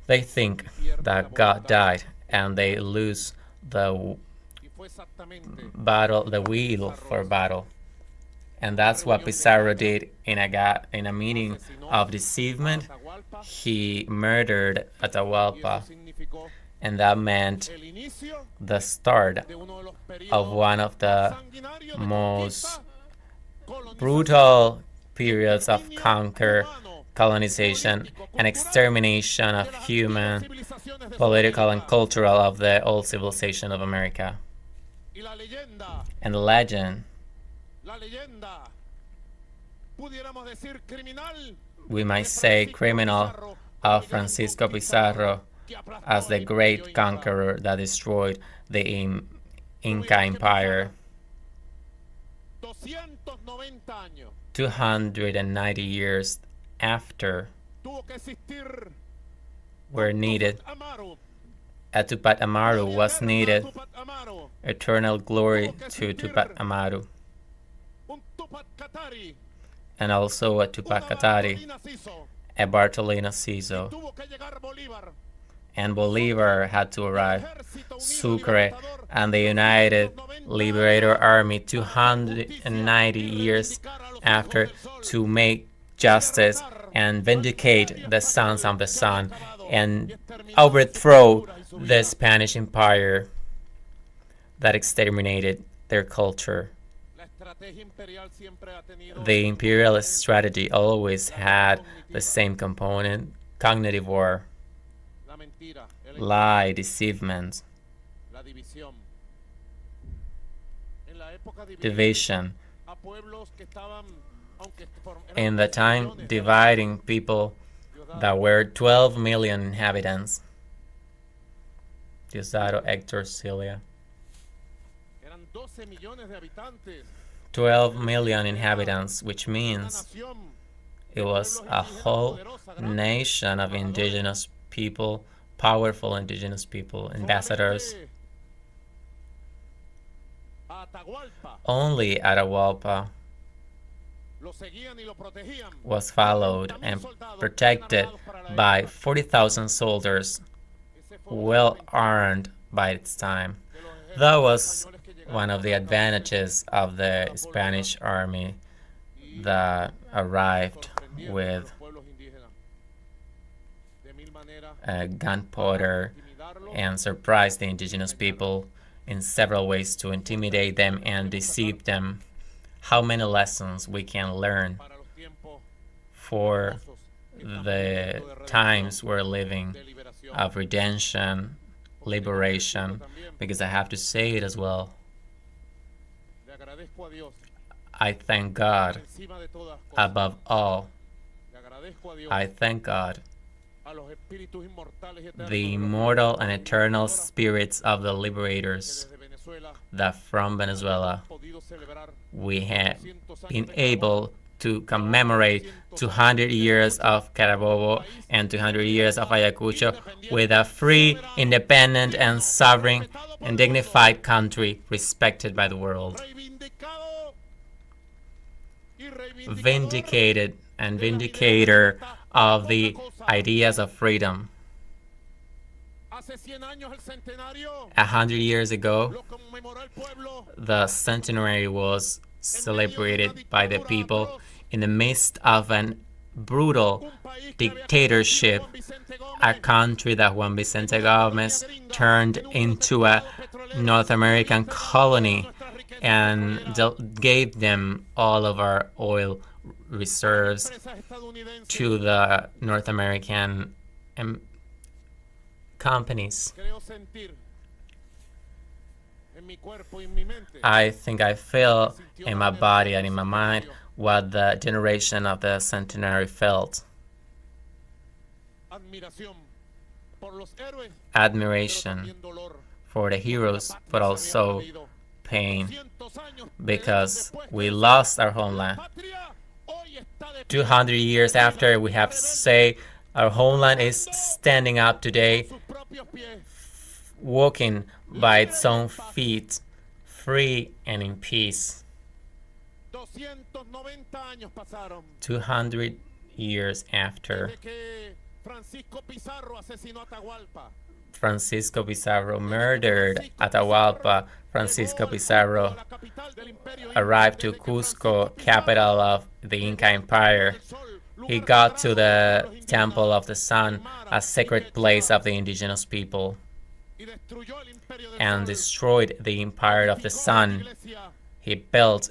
S3: they think that God died, and they lose the battle, the wheel for battle. And that's what Pizarro did in a meeting of deceivement. He murdered Atahualpa, and that meant the start of one of the most brutal periods of conquer colonization, and extermination of human, political, and cultural of the old civilization of America. And the legend, we might say criminal, of Francisco Pizarro as the great conqueror that destroyed the Inca Empire. 290 years after were needed. A Tupac Amaru was needed. Eternal glory to Tupac Amaru. And also a Tupac Katari, a Bartolina Ciso. And Bolivar had to arrive. Sucre and the United Liberator Army 290 years after to make justice and vindicate the sons of the sun and overthrow the Spanish Empire that exterminated their culture. The imperialist strategy always had the same component: cognitive war, lie, deceivement, division. In the time, dividing people that were 12 million inhabitants. Diosdado, Hector, Celia. 12 million inhabitants, which means it was a whole nation of indigenous people, powerful indigenous people, ambassadors. Only Atahualpa was followed and protected by 40,000 soldiers, well armed by its time. That was one of the advantages of the Spanish army that arrived with gunpowder and surprised the indigenous people in several ways to intimidate them and deceive them. How many lessons we can learn for the times we're living of redemption, liberation, because I have to say it as well. I thank God above all. I thank God, the immortal and eternal spirits of the liberators, that from Venezuela we have been able to commemorate 200 years of Carabobo and 200 years of Ayacucho with a free, independent, and sovereign and dignified country respected by the world. Vindicated and vindicator of the ideas of freedom. 100 years ago, the centenary was celebrated by the people in the midst of an brutal dictatorship, a country that Juan Vicente Gomez turned into a North American colony and gave them all of our oil reserves to the North American companies. I think I feel in my body and in my mind what the generation of the centenary felt. Admiration for the heroes, but also pain, because we lost our homeland. 200 years after, we have to say our homeland is standing up today, walking by its own feet, free and in peace. 200 years after Francisco Pizarro murdered Atahualpa, Francisco Pizarro arrived to Cusco, capital of the Inca Empire. He got to the Temple of the Sun, a sacred place of the indigenous people, and destroyed the Empire of the Sun. He built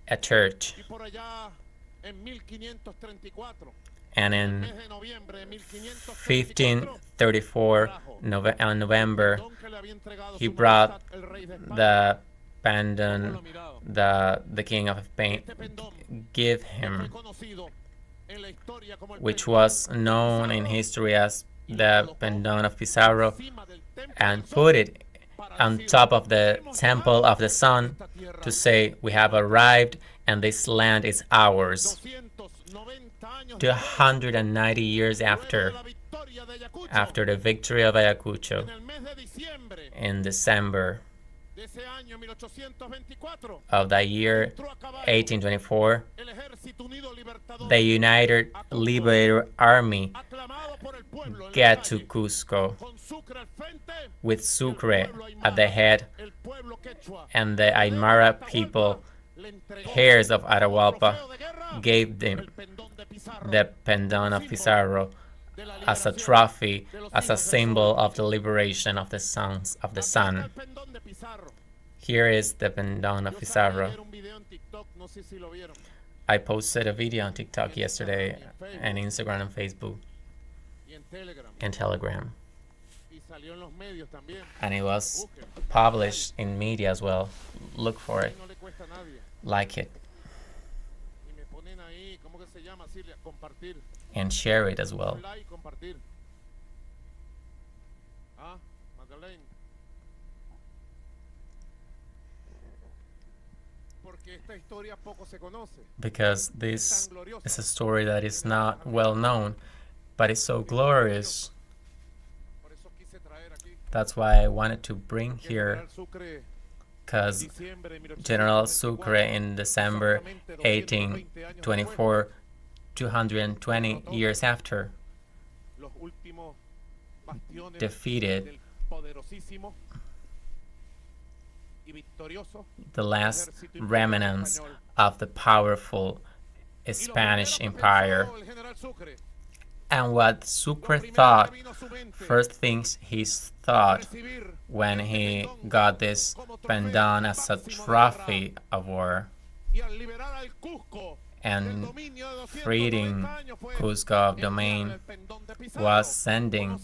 S3: a church. And in 1534, on November, he brought the pendant the king of Spain gave him, which was known in history as the pendant of Pizarro, and put it on top of the temple of the sun to say, we have arrived and this land is ours. 290 years after the victory of Ayacucho, in December of the year 1824, the United Liberator Army get to Cusco with Sucre at the head, and the Aymara people, heirs of Atahualpa, gave them the pendant of Pizarro as a trophy, as a symbol of the liberation of the sons of the sun. Here is the pendant of Pizarro. I posted a video on TikTok yesterday, and Instagram and Facebook, and Telegram. And it was published in media as well. Look for it. Like it. And share it as well. Because this is a story that is not well known, but it's so glorious. That's why I wanted to bring here, because General Sucre in December 1824, 220 years after, defeated the last remnants of the powerful Spanish Empire. And what Sucre thought, first things he thought when he got this pendant as a trophy of war and freeing Cusco of domain, was sending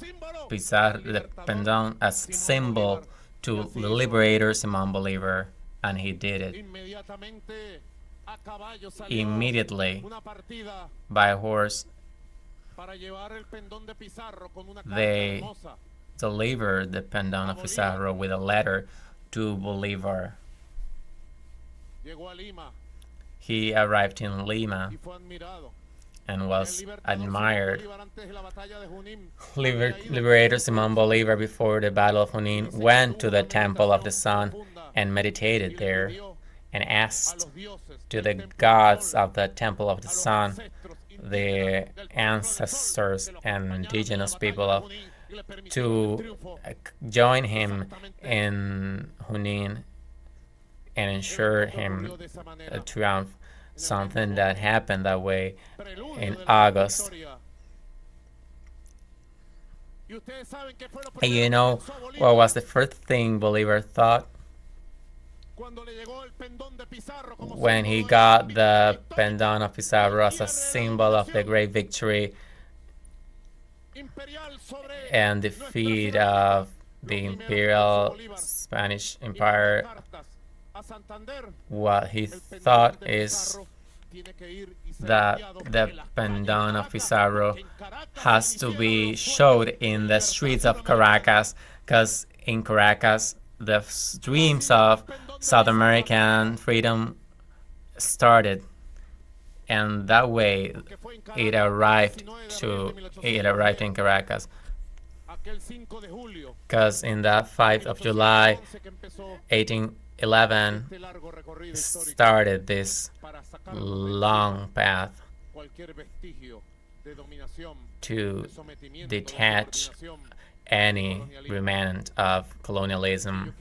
S3: Pizarro the pendant as a symbol to the liberators Simón Bolívar, and he did it. Immediately, by horse, they delivered the pendant of Pizarro with a letter to Bolívar. He arrived in Lima and was admired. Liberator Simón Bolívar, before the Battle of Junín, went to the Temple of the Sun and meditated there and asked to the gods of the Temple of the Sun, the ancestors and indigenous people, to join him in Junín and ensure him a triumph, something that happened that way in August. And you know what was the first thing Bolívar thought when he got the pendant of Pizarro as a symbol of the great victory and defeat of the imperial Spanish Empire? What he thought is that the pendant of Pizarro has to be showed in the streets of Caracas, because in Caracas the dreams of South American freedom started, and that way it arrived in Caracas. Because in that 5th of July 1811 started this long path to detach any remnant of colonialism.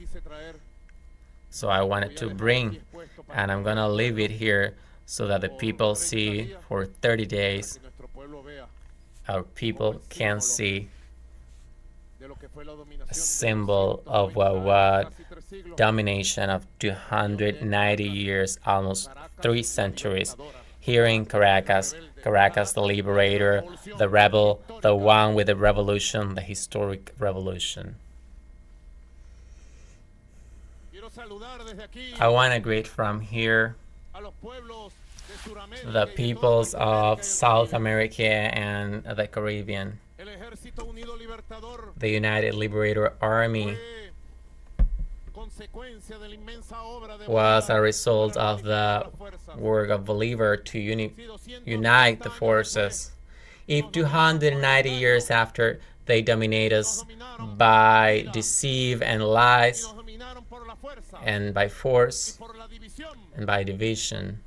S3: So I wanted to bring, and I'm gonna leave it here so that the people see for 30 days. Our people can see a symbol of what domination of 290 years, almost 3 centuries, here in Caracas, Caracas, the liberator, the rebel, the one with the revolution, the historic revolution. I want to greet from here the peoples of South America and the Caribbean. The United Liberator Army was a result of the work of Bolivar to unite the forces. If 290 years after they dominate us by deceive and lies, and by force, and by division,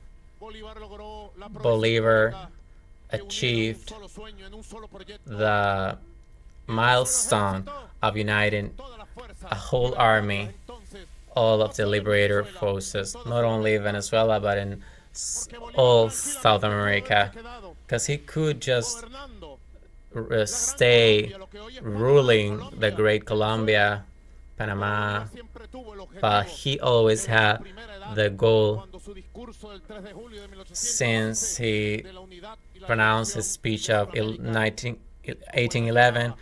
S3: Bolivar achieved the milestone of uniting a whole army, all of the liberator forces, not only Venezuela, but in all South America, because he could just stay ruling the Great Colombia, Panama, but he always had the goal, since he pronounced his speech of 1811,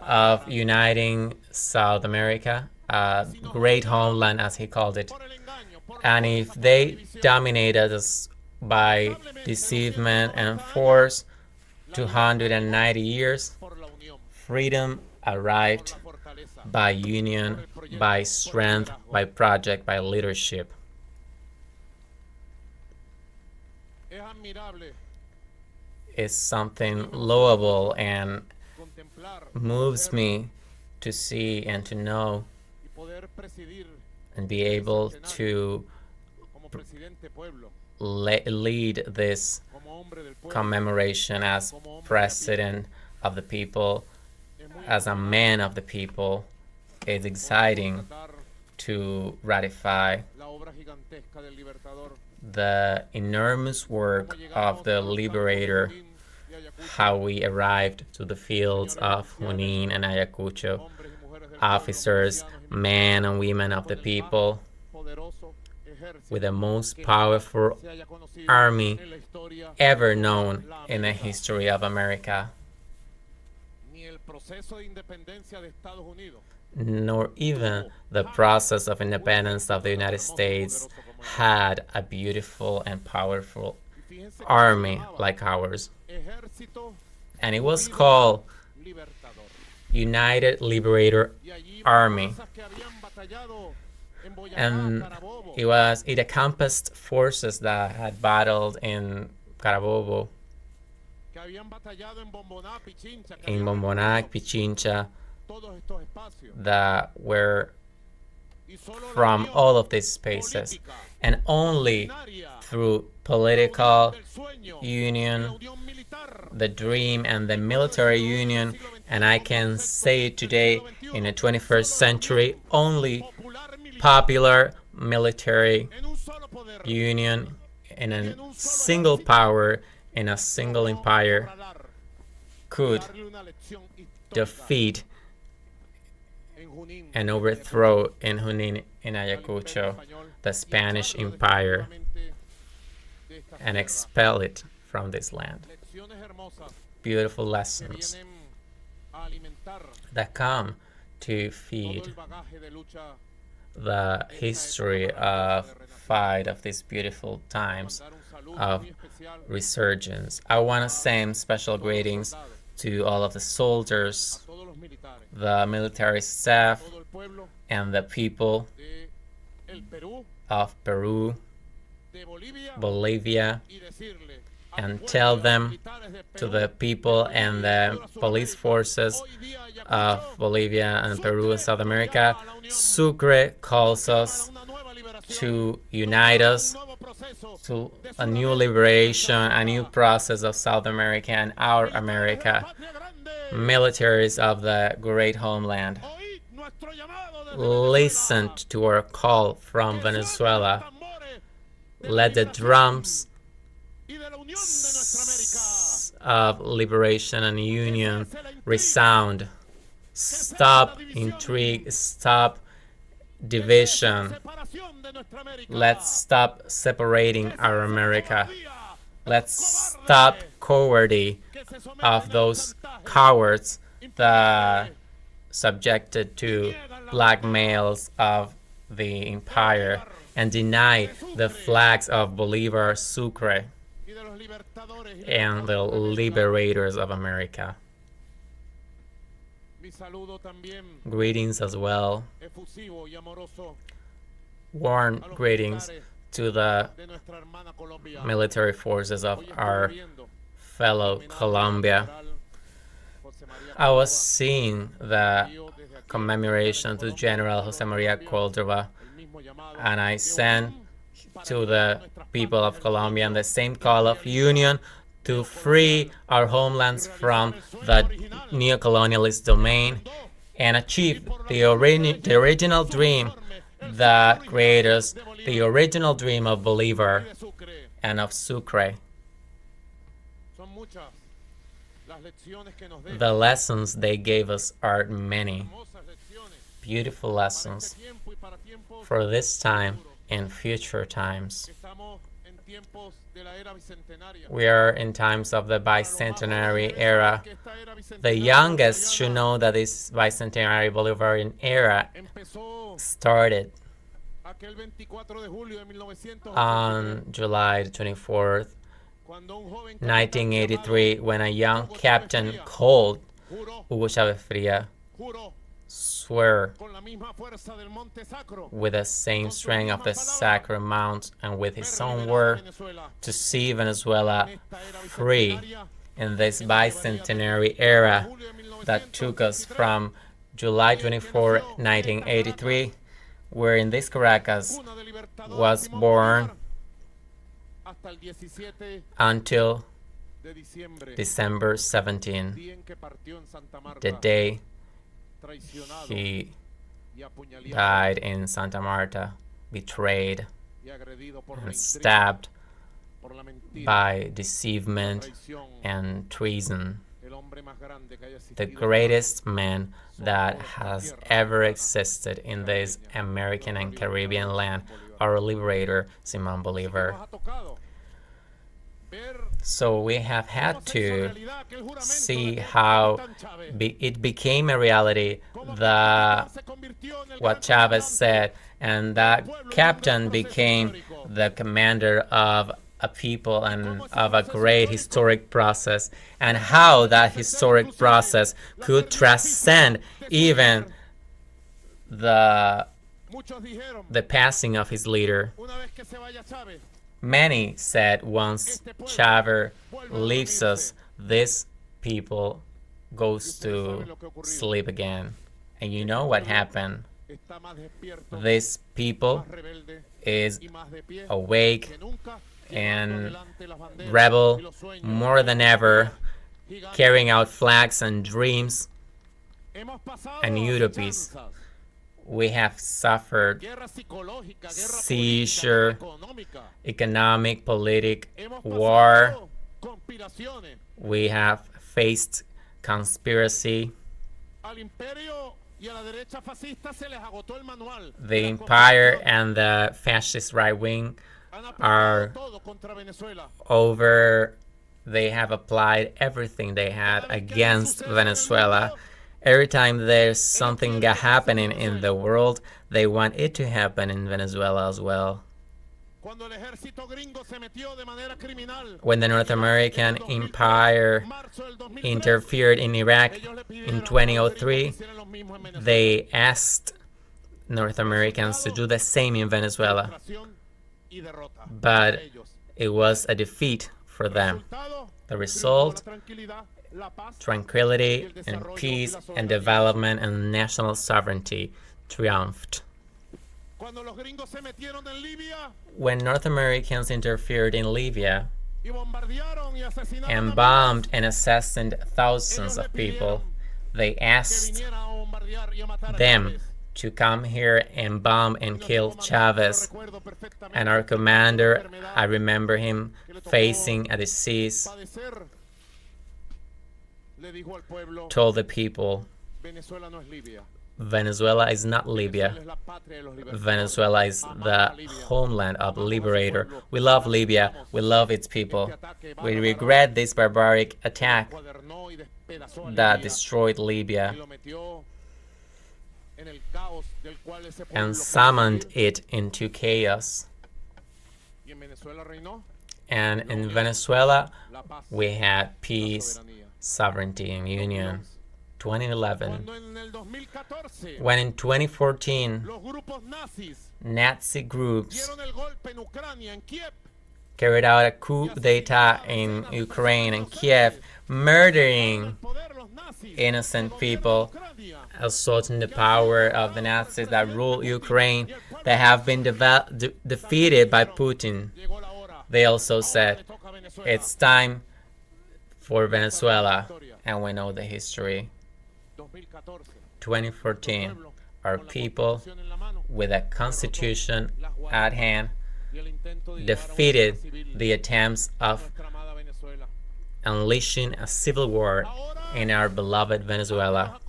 S3: of uniting South America, a great homeland as he called it. And if they dominated us by deceivement and force 290 years, freedom arrived by union, by strength, by project, by leadership. It's something loable and moves me to see and to know and be able to lead this commemoration as president of the people, as a man of the people. It's exciting to ratify the enormous work of the liberator, how we arrived to the fields of Junín and Ayacucho, officers, men and women of the people, with the most powerful army ever known in the history of America. Nor even the process of independence of the United States had a beautiful and powerful army like ours. And it was called United Liberator Army. And it encompassed forces that had battled in Carabobo, in Bombonac, Pichincha, that were from all of these spaces. And only through political union, the dream, and the military union, and I can say today in the 21st century, only popular military union in a single power, in a single empire, could defeat and overthrow in Junín, in Ayacucho, the Spanish Empire, and expel it from this land. Beautiful lessons that come to feed the history of fight of these beautiful times of resurgence. I want to send special greetings to all of the soldiers, the military staff, and the people of Peru, Bolivia, and tell them, to the people and the police forces of Bolivia and Peru and South America, Sucre calls us to unite us to a new liberation, a new process of South America and our America, militaries of the great homeland. Listen to our call from Venezuela. Let the drums of liberation and union resound. Stop intrigue, stop division. Let's stop separating our America. Let's stop cowardice of those cowards that subjected to blackmails of the empire and deny the flags of Bolivar, Sucre, and the liberators of America. Greetings as well. Warm greetings to the military forces of our fellow Colombia. I was seeing the commemoration to General Jose Maria Cordova, and I sent to the people of Colombia the same call of union to free our homelands from the neocolonialist domain and achieve the original dream that created us, the original dream of Bolivar and of Sucre. The lessons they gave us are many, beautiful lessons for this time and future times. We are in times of the bicentenary era. The youngest should know that this bicentenary Bolivarian era started on July 24th, 1983, when a young captain called Hugo Chávez Fría swore with the same strength of the Sacred Mount and with his own word to see Venezuela free in this bicentenary era that took us from July 24, 1983, where in this Caracas was born until December 17, the day he died in Santa Marta, betrayed and stabbed by deceivement and treason. The greatest man that has ever existed in this American and Caribbean land, our liberator, Simón Bolívar. So we have had to see how it became a reality, what Chavez said, and that captain became the commander of a people and of a great historic process, and how that historic process could transcend even the passing of his leader. Many said once Chávez leaves us, this people goes to sleep again. And you know what happened? This people is awake and rebel more than ever, carrying out flags and dreams and utopies. We have suffered seizure, economic, political, war. We have faced conspiracy. The empire and the fascist right wing are over. They have applied everything they had against Venezuela. Every time there's something happening in the world, they want it to happen in Venezuela as well. When the North American empire interfered in Iraq in 2003, they asked North Americans to do the same in Venezuela. But it was a defeat for them. The result: tranquility and peace and development and national sovereignty triumphed. When North Americans interfered in Libya and bombed and assassinated thousands of people, they asked them to come here and bomb and kill Chavez. And our commander, I remember him facing a disease, told the people, Venezuela is not Libya. Venezuela is the homeland of liberator. We love Libya. We love its people. We regret this barbaric attack that destroyed Libya and summoned it into chaos. And in Venezuela, we had peace, sovereignty, and union. 2011. When in 2014, Nazi groups carried out a coup d'etat in Ukraine and Kiev, murdering innocent people, assaulting the power of the Nazis that rule Ukraine, that have been defeated by Putin. They also said, it's time for Venezuela, and we know the history. 2014, our people, with a constitution at hand, defeated the attempts of unleashing a civil war in our beloved Venezuela.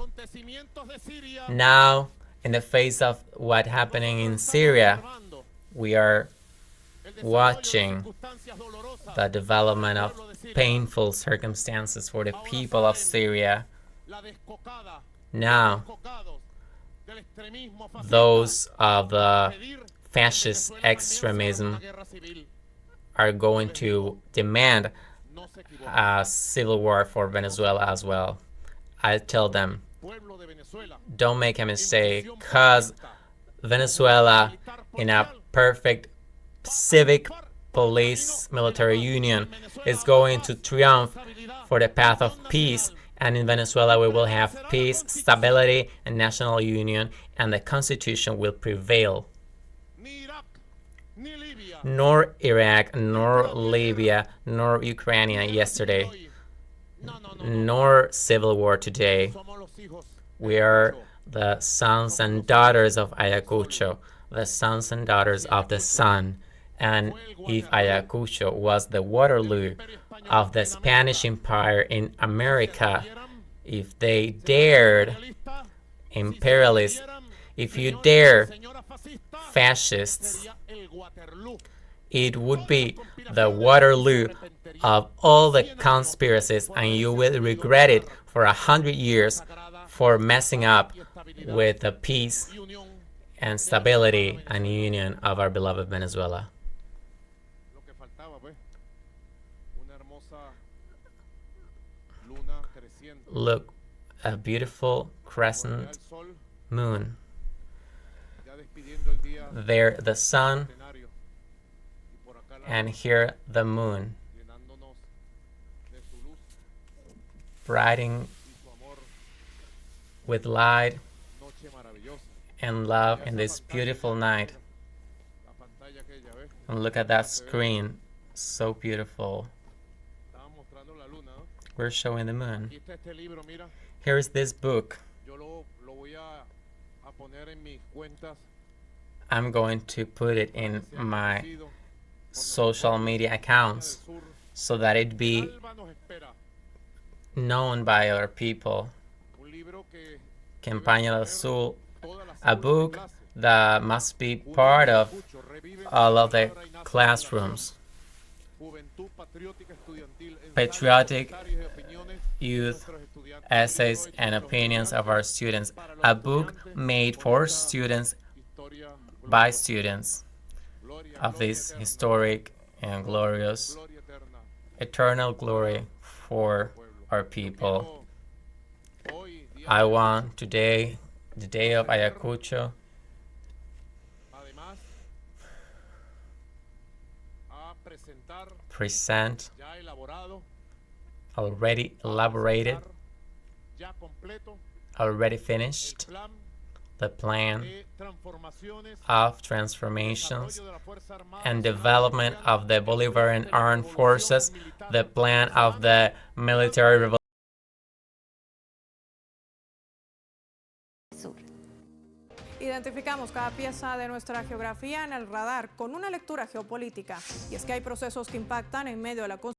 S3: Now, in the face of what's happening in Syria, we are watching the development of painful circumstances for the people of Syria. Now, those of the fascist extremism are going to demand a civil war for Venezuela as well. I tell them, don't make a mistake, because Venezuela, in a perfect civic police military union, is going to triumph for the path of peace. And in Venezuela, we will have peace, stability, and national union, and the constitution will prevail. Nor Iraq, nor Libya, nor Ukraine yesterday, nor civil war today. We are the sons and daughters of Ayacucho, the sons and daughters of the sun. And if Ayacucho was the Waterloo of the Spanish Empire in America, if they dared imperialists, if you dare fascists, it would be the Waterloo of all the conspiracies, and you will regret it for 100 years for messing up with the peace and stability and union of our beloved Venezuela. Look, a beautiful crescent moon. There the sun, and here the moon, brightening with light and love in this beautiful night. And look at that screen, so beautiful. We're showing the moon. Here is this book. I'm going to put it in my social media accounts so that it be known by other people. Campaña del Sur, a book that must be part of all of the classrooms. Patriotic youth essays and opinions of our students. A book made for students, by students, of this historic and glorious, eternal glory for our people. I want today, the day of Ayacucho, present, already elaborated, already finished, the plan of transformations and development of the Bolivarian armed forces, the plan of the military revolution.
S16: Identificamos cada pieza de nuestra geografía en el radar con una lectura geopolítica, y es que hay procesos que impactan en medio de la